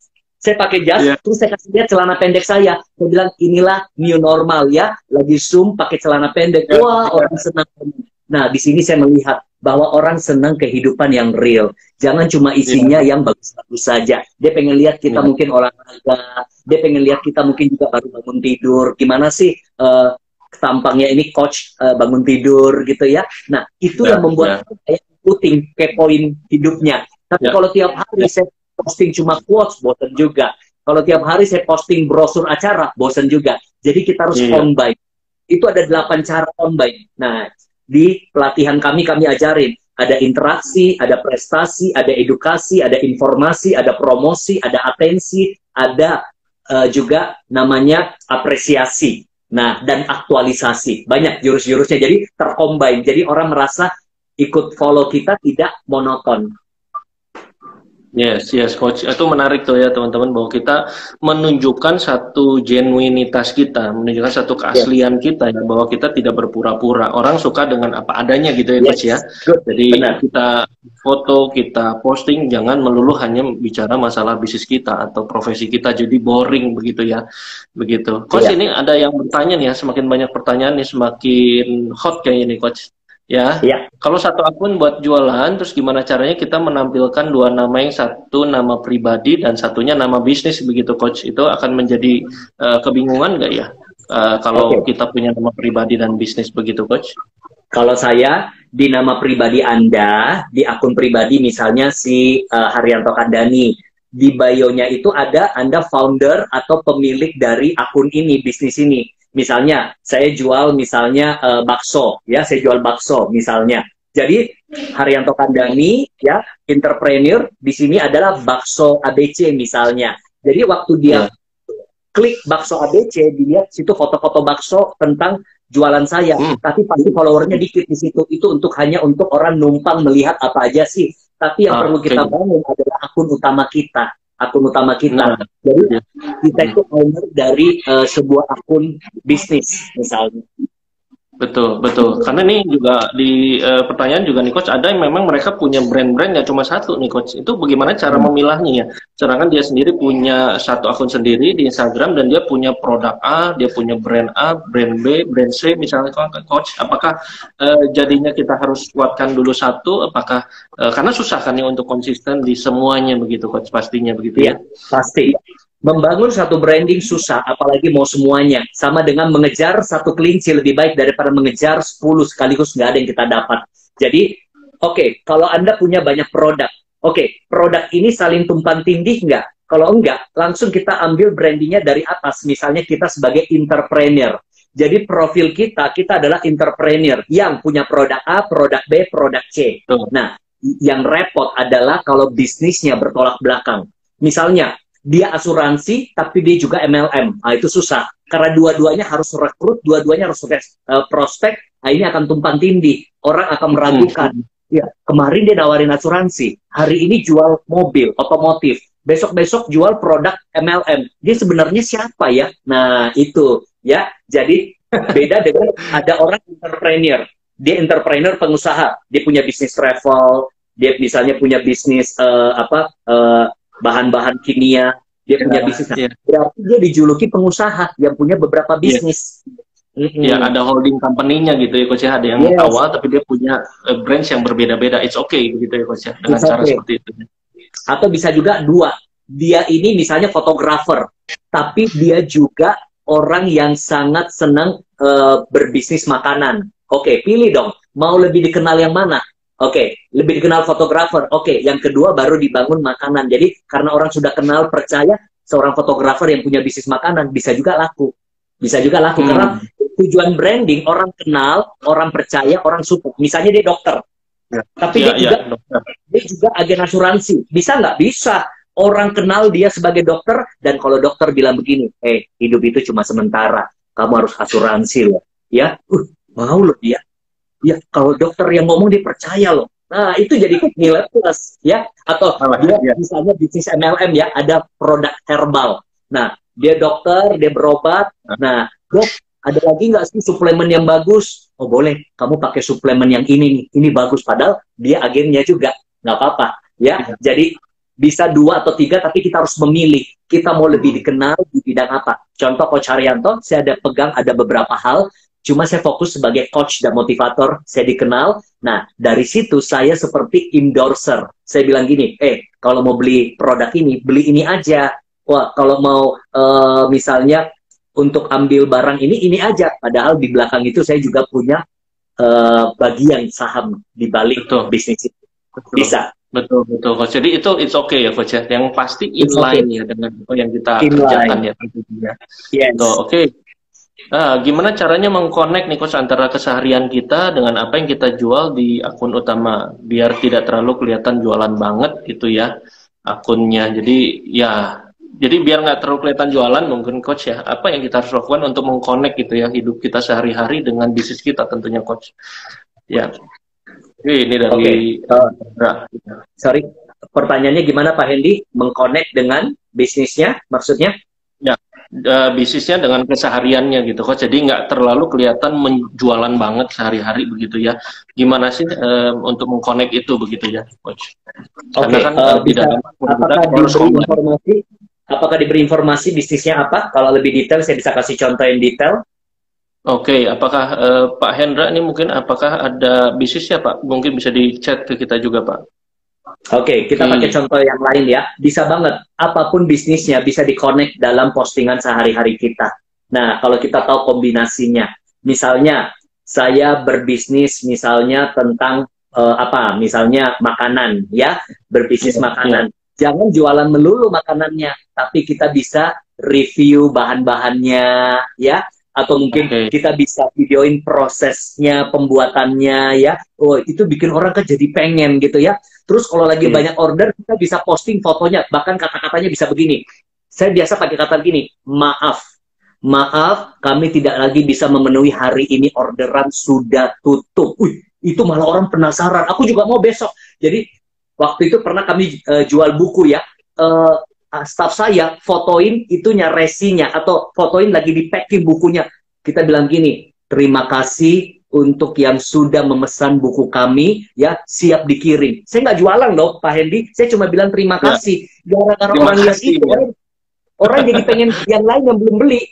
terus saya kasih lihat celana pendek saya bilang inilah new normal ya, lagi zoom pakai celana pendek. Wah, orang senang. Nah, di sini saya melihat bahwa orang senang kehidupan yang real, jangan cuma isinya yang bagus-bagus saja. Dia pengen lihat kita mungkin olahraga, dia pengen lihat kita mungkin juga baru bangun tidur, gimana sih tampangnya ini coach bangun tidur gitu ya. Nah, itu yang membuat saya ikutin kepoin hidupnya. Tapi kalau tiap hari saya posting cuma quotes, bosan juga. Kalau tiap hari saya posting brosur acara, bosan juga. Jadi kita harus combine. Itu ada 8 cara combine. Nah, di pelatihan kami ajarin. Ada interaksi, ada prestasi, ada edukasi, ada informasi, ada promosi, ada atensi, ada juga namanya apresiasi. Nah, dan aktualisasi. Banyak jurus-jurusnya. Jadi tercombine. Jadi orang merasa ikut follow kita tidak monoton. Yes, Coach. Itu menarik tuh ya teman-teman, bahwa kita menunjukkan satu genuinitas kita, menunjukkan satu keaslian kita ya, bahwa kita tidak berpura-pura. Orang suka dengan apa adanya gitu ya Coach ya. Jadi kita foto, kita posting, jangan melulu hanya bicara masalah bisnis kita atau profesi kita, jadi boring begitu ya. Begitu. Coach, ini ada yang bertanya nih ya, semakin banyak pertanyaan nih semakin hot kayaknya nih Coach. Ya, kalau satu akun buat jualan, terus gimana caranya kita menampilkan 2 nama, yang satu nama pribadi dan satunya nama bisnis begitu Coach? Itu akan menjadi kebingungan nggak ya kalau kita punya nama pribadi dan bisnis begitu Coach? Kalau saya di nama pribadi Anda, di akun pribadi misalnya si Haryanto Kandani, di bio-nya itu ada Anda founder atau pemilik dari akun ini, bisnis ini. Misalnya, saya jual misalnya bakso, ya, saya jual bakso misalnya. Jadi, Haryanto Kandani, ya, entrepreneur, di sini adalah bakso ABC misalnya. Jadi, waktu dia klik bakso ABC, dilihat situ foto-foto bakso tentang jualan saya. Tapi pasti followernya dikit di situ. Itu hanya untuk orang numpang melihat apa aja sih. Tapi yang perlu kita bangun adalah akun utama kita. Jadi kita itu owner dari sebuah akun bisnis misalnya. Betul. Karena nih juga di pertanyaan juga nih Coach, ada yang memang mereka punya brand-brand nggak cuma satu nih Coach. Itu bagaimana cara memilahnya ya? Sedangkan dia sendiri punya satu akun sendiri di Instagram dan dia punya produk A, dia punya brand A, brand B, brand C misalnya Coach. Apakah jadinya kita harus kuatkan dulu satu? Apakah karena susah kan ya untuk konsisten di semuanya begitu Coach, pastinya begitu ya? Pasti. Membangun satu branding susah, apalagi mau semuanya. Sama dengan mengejar satu kelinci lebih baik daripada mengejar 10 sekaligus, nggak ada yang kita dapat. Jadi, kalau Anda punya banyak produk, produk ini saling tumpang tindih nggak? Kalau enggak, langsung kita ambil brandingnya dari atas. Misalnya kita sebagai entrepreneur. Jadi profil kita adalah entrepreneur yang punya produk A, produk B, produk C. Nah, yang repot adalah kalau bisnisnya bertolak belakang. Misalnya, dia asuransi, tapi dia juga MLM. Nah, itu susah. Karena dua-duanya harus rekrut, dua-duanya harus prospek. Nah, ini akan tumpang tindih. Orang akan meragukan. Ya, kemarin dia nawarin asuransi. Hari ini jual mobil, otomotif. Besok-besok jual produk MLM. Dia sebenarnya siapa ya? Nah, itu. Ya, jadi beda dengan ada orang entrepreneur. Dia entrepreneur pengusaha. Dia punya bisnis travel. Dia misalnya punya bisnis bahan-bahan kimia, dia punya bisnis. Berarti dia dijuluki pengusaha yang punya beberapa bisnis. Ya, ada holding company-nya gitu ya Coach ya. Ada yang awal tapi dia punya branch yang berbeda-beda. It's okay begitu ya Coach ya, dengan cara seperti itu. Atau bisa juga 2. dia ini misalnya fotografer, tapi dia juga orang yang sangat senang berbisnis makanan. Oke, pilih dong. Mau lebih dikenal yang mana? Oke, lebih dikenal fotografer. Oke, yang kedua baru dibangun makanan. Jadi karena orang sudah kenal, percaya, seorang fotografer yang punya bisnis makanan bisa juga laku. Bisa juga laku karena tujuan branding, orang kenal, orang percaya, orang support. Misalnya dia dokter, tapi dia juga agen asuransi. Bisa nggak? Bisa. Orang kenal dia sebagai dokter, dan kalau dokter bilang begini, hidup itu cuma sementara, kamu harus asuransi loh. Ya, mau loh dia. Ya, kalau dokter yang ngomong dia percaya loh. Nah, itu jadi nilai plus, ya. Atau dia misalnya bisnis MLM ya, ada produk herbal. Nah, dia dokter, dia berobat. Nah, dok, ada lagi nggak sih suplemen yang bagus? Oh, boleh. Kamu pakai suplemen yang ini nih. Ini bagus. Padahal dia agennya juga. Nggak apa-apa. Ya, jadi bisa 2 atau 3, tapi kita harus memilih. Kita mau lebih dikenal di bidang apa. Contoh Coach Haryanto, saya ada beberapa hal. Cuma saya fokus sebagai coach dan motivator, saya dikenal. Nah, dari situ saya seperti endorser. Saya bilang gini, kalau mau beli produk ini, beli ini aja. Wah, kalau mau misalnya untuk ambil barang ini aja. Padahal di belakang itu saya juga punya bagian saham di balik bisnis itu. Bisa. Betul, Coach. Jadi itu it's okay ya, Coach ya. Yang pasti inline ya dengan apa yang kita kerjakan ya tentunya. Yes. Oke. Nah, gimana caranya mengkonek nih Coach antara keseharian kita dengan apa yang kita jual di akun utama biar tidak terlalu kelihatan jualan banget gitu ya akunnya. Jadi biar nggak terlalu kelihatan jualan mungkin Coach ya. Apa yang kita harus lakukan untuk mengkonek gitu ya hidup kita sehari-hari dengan bisnis kita tentunya Coach. Ya. Ini dari sorry, pertanyaannya gimana Pak Hendy? Mengkonek dengan bisnisnya maksudnya? Ya. Bisnisnya dengan kesehariannya gitu Coach, jadi nggak terlalu kelihatan menjualan banget sehari-hari begitu ya. Gimana sih untuk mengkonek itu begitu ya Coach? Oke, apakah diberi informasi bisnisnya apa? Kalau lebih detail saya bisa kasih contoh yang detail. Oke, apakah Pak Hendra ini mungkin apakah ada bisnisnya Pak? Mungkin bisa di chat ke kita juga Pak. Oke, kita pakai contoh yang lain ya. Bisa banget, apapun bisnisnya bisa di-connect dalam postingan sehari-hari kita. Nah, kalau kita tahu kombinasinya. Misalnya, saya berbisnis misalnya tentang misalnya makanan, ya. Berbisnis makanan. Jangan jualan melulu makanannya, tapi kita bisa review bahan-bahannya, ya. Atau mungkin kita bisa videoin prosesnya, pembuatannya, ya. Oh, itu bikin orang kan jadi pengen gitu ya. Terus kalau lagi banyak order, kita bisa posting fotonya. Bahkan kata-katanya bisa begini. Saya biasa pakai kata begini, maaf, kami tidak lagi bisa memenuhi hari ini, orderan sudah tutup. Itu malah orang penasaran. Aku juga mau besok. Jadi, waktu itu pernah kami jual buku ya. Staff saya fotoin itunya, resinya, atau fotoin lagi di packing bukunya. Kita bilang gini, terima kasih untuk yang sudah memesan buku kami, ya, siap dikirim. Saya nggak jualan loh, Pak Hendy. Saya cuma bilang terima kasih. Gara-gara orang lihat itu, orang jadi pengen yang lain yang belum beli.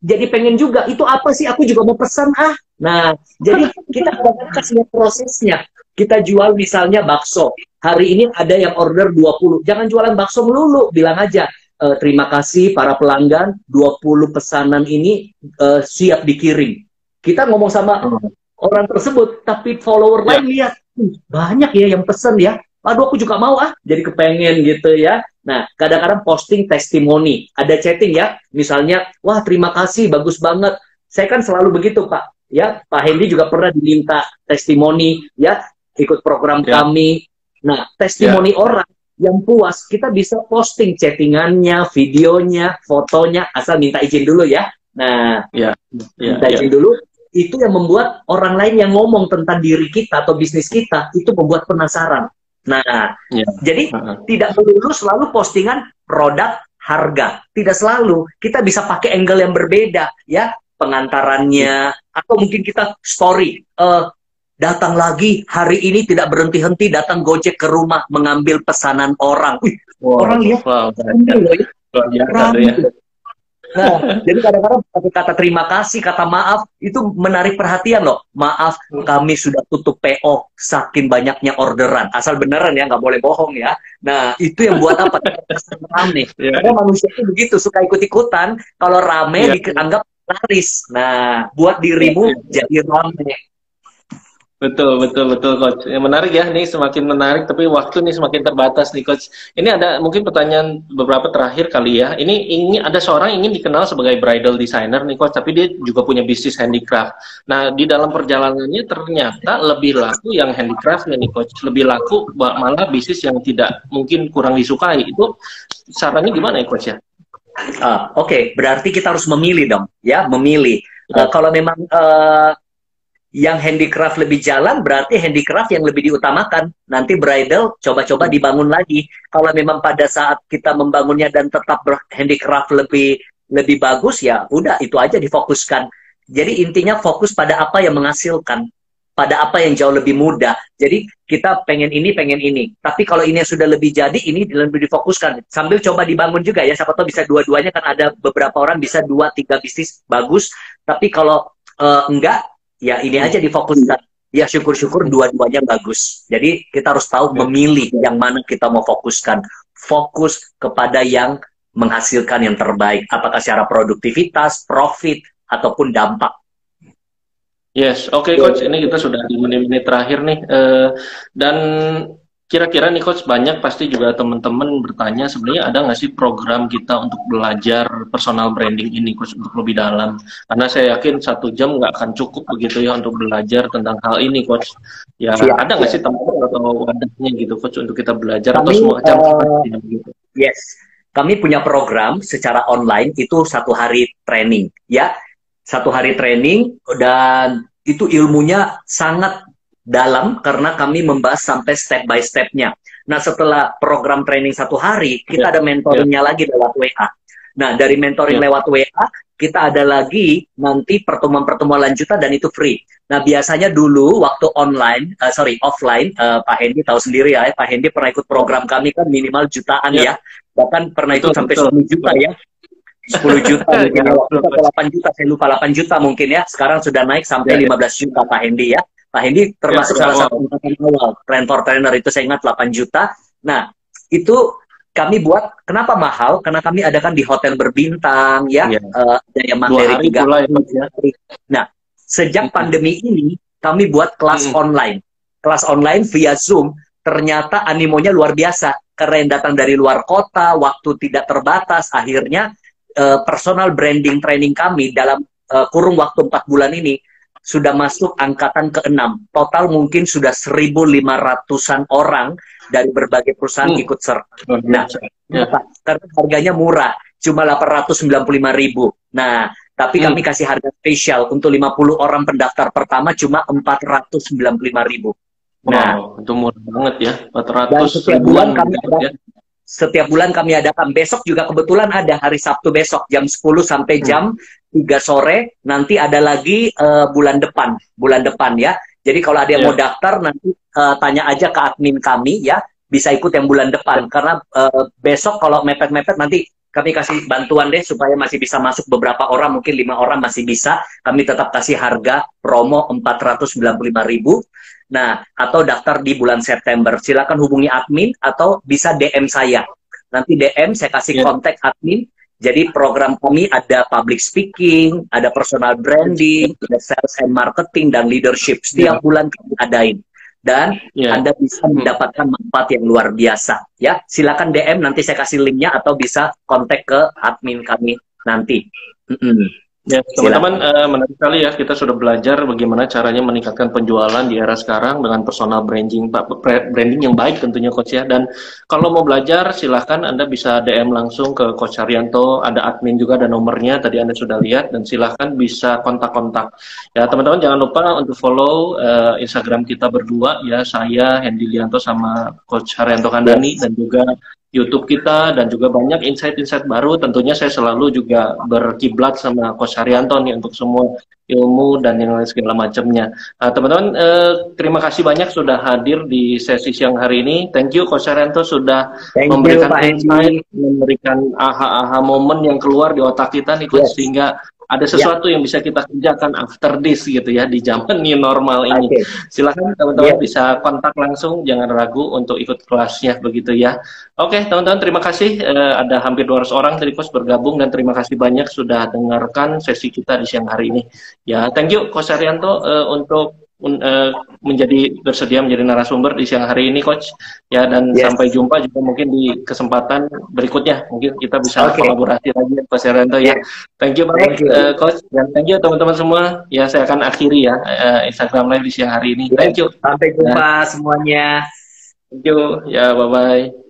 Jadi pengen juga, itu apa sih? Aku juga mau pesan, Nah, jadi kita kadang-kadang kasih prosesnya. Kita jual misalnya bakso. Hari ini ada yang order 20. Jangan jualan bakso melulu. Bilang aja, terima kasih para pelanggan, 20 pesanan ini siap dikirim. Kita ngomong sama orang tersebut, tapi follower lain lihat, banyak ya yang pesen ya. Aduh, aku juga mau jadi kepengen gitu ya. Nah, kadang-kadang posting testimoni. Ada chatting ya, misalnya, wah terima kasih, bagus banget. Saya kan selalu begitu Pak. Ya, Pak Hendy juga pernah diminta testimoni ya, ikut program kami. Nah, testimoni orang yang puas, kita bisa posting chattingannya, videonya, fotonya, asal minta izin dulu ya. Nah, minta izin dulu. Itu yang membuat orang lain yang ngomong tentang diri kita atau bisnis kita, itu membuat penasaran. Nah, jadi tidak melulu selalu postingan produk, harga. Tidak selalu. Kita bisa pakai angle yang berbeda, ya. Pengantarannya, atau mungkin kita story. Datang lagi, hari ini tidak berhenti-henti, datang Gojek ke rumah, mengambil pesanan orang. Orang lihat, Nah, jadi kadang-kadang pakai kata terima kasih, kata maaf, itu menarik perhatian loh. Maaf, kami sudah tutup PO, saking banyaknya orderan. Asal beneran ya, nggak boleh bohong ya. Nah, itu yang buat apa? Kesan rame. Karena manusia itu begitu, suka ikut-ikutan. Kalau rame, dianggap laris. Nah, buat dirimu jadi rame. Betul, betul, betul, Coach. Yang menarik ya, nih semakin menarik, tapi waktu nih semakin terbatas nih, Coach. Ini ada mungkin pertanyaan beberapa terakhir kali ya. Ini ada seorang ingin dikenal sebagai bridal designer nih, Coach, tapi dia juga punya bisnis handicraft. Nah, di dalam perjalanannya ternyata lebih laku yang handicraftnya nih, Coach. Lebih laku malah bisnis yang tidak mungkin kurang disukai. Itu sarannya gimana ya, Coach ya? Oke, berarti kita harus memilih dong, ya, memilih. Kalau memang yang handicraft lebih jalan, berarti handicraft yang lebih diutamakan. Nanti bridal coba-coba dibangun lagi. Kalau memang pada saat kita membangunnya dan tetap handicraft lebih bagus, ya udah itu aja difokuskan. Jadi intinya fokus pada apa yang menghasilkan, pada apa yang jauh lebih mudah. Jadi kita pengen ini, pengen ini. Tapi kalau ini yang sudah lebih jadi, ini lebih difokuskan. Sambil coba dibangun juga ya, siapa tahu bisa dua-duanya, kan ada beberapa orang bisa 2-3 bisnis bagus. Tapi kalau enggak, ya ini aja difokuskan. Ya syukur-syukur dua-duanya bagus. Jadi kita harus tahu memilih yang mana kita mau fokuskan. Fokus kepada yang menghasilkan yang terbaik. Apakah secara produktivitas, profit, ataupun dampak. Yes, oke, Coach. Ini kita sudah di menit-menit terakhir nih. Dan kira-kira nih, Coach, banyak pasti juga teman-teman bertanya, sebenarnya ada nggak sih program kita untuk belajar personal branding ini, Coach, untuk lebih dalam? Karena saya yakin 1 jam nggak akan cukup begitu ya untuk belajar tentang hal ini, Coach. Ya, ada nggak sih tempat atau wadahnya gitu, Coach, untuk kita belajar atau semua jam gitu? Yes, kami punya program secara online itu 1 hari training, ya. 1 hari training, dan itu ilmunya sangat dalam karena kami membahas sampai step by step-nya. Nah, setelah program training 1 hari, kita ada mentoringnya lagi lewat WA. Nah, dari mentoring lewat WA, kita ada lagi nanti pertemuan-pertemuan lanjutan dan itu free. Nah, biasanya dulu waktu offline, Pak Hendy tahu sendiri ya, Pak Hendy pernah ikut program kami kan minimal jutaan ya. Bahkan pernah ikut sampai 10 juta ya. 10 juta mungkin ya, 8 juta, saya lupa 8 juta mungkin ya. Sekarang sudah naik sampai 15 juta Pak Hendy ya. Pak Hendy termasuk salah satu awal mentor trainer itu, saya ingat 8 juta. Nah, itu kami buat, kenapa mahal? Karena kami adakan di hotel berbintang ya, Jaya Mandiri 3 hari. Nah, sejak pandemi ini kami buat kelas online. Kelas online via Zoom, ternyata animonya luar biasa. Karena yang datang dari luar kota, waktu tidak terbatas, akhirnya personal branding training kami dalam kurung waktu 4 bulan ini sudah masuk angkatan ke-6. Total mungkin sudah 1.500-an orang dari berbagai perusahaan ikut serta. Nah, karena harganya murah, cuma 895.000. Nah, tapi kami kasih harga spesial untuk 50 orang pendaftar pertama cuma 495.000. Nah, itu murah banget ya, 400 dan setiap bulan kami adakan. Besok juga kebetulan ada hari Sabtu besok jam 10 sampai jam 3 sore. Nanti ada lagi bulan depan ya. Jadi kalau ada yang mau daftar nanti tanya aja ke admin kami ya, bisa ikut yang bulan depan. Karena besok kalau mepet-mepet nanti kami kasih bantuan deh supaya masih bisa masuk beberapa orang, mungkin 5 orang masih bisa. Kami tetap kasih harga promo 495.000. Nah, atau daftar di bulan September. Silakan hubungi admin atau bisa DM saya. Nanti DM saya kasih kontak admin. Jadi program kami ada public speaking, ada personal branding, ada sales and marketing, dan leadership. Setiap bulan kami adain. Dan Anda bisa mendapatkan manfaat yang luar biasa. Ya, silakan DM, nanti saya kasih linknya, atau bisa kontak ke admin kami nanti. Ya, teman-teman, menarik sekali ya, kita sudah belajar bagaimana caranya meningkatkan penjualan di era sekarang dengan personal branding yang baik tentunya, Coach ya. Dan kalau mau belajar, silahkan Anda bisa DM langsung ke Coach Haryanto, ada admin juga, ada nomornya, tadi Anda sudah lihat, dan silahkan bisa kontak-kontak. Ya, teman-teman jangan lupa untuk follow Instagram kita berdua, ya, saya, Hendy Lianto, sama Coach Haryanto Kandani, dan juga YouTube kita dan juga banyak insight-insight baru. Tentunya saya selalu juga berkiblat sama Coach Haryanto nih untuk semua ilmu dan yang lain segala macamnya. Teman-teman, terima kasih banyak sudah hadir di sesi siang hari ini. Thank you Coach Haryanto sudah memberikan insight, memberikan aha-aha momen yang keluar di otak kita nih Coach, sehingga ada sesuatu yang bisa kita kerjakan after this gitu ya di zaman new normal ini. Silahkan teman-teman bisa kontak langsung, jangan ragu untuk ikut kelasnya begitu ya. Oke teman-teman, terima kasih. Ada hampir 200 orang dari Coach bergabung dan terima kasih banyak sudah dengarkan sesi kita di siang hari ini. Ya, thank you Coach Haryanto untuk bersedia menjadi narasumber di siang hari ini Coach ya, dan sampai jumpa juga mungkin di kesempatan berikutnya, mungkin kita bisa kolaborasi lagi Coach Haryanto ya. Thank you banget Coach, dan thank you teman-teman semua ya. Saya akan akhiri ya Instagram Live di siang hari ini. Thank you, sampai jumpa semuanya. Thank you ya, bye bye.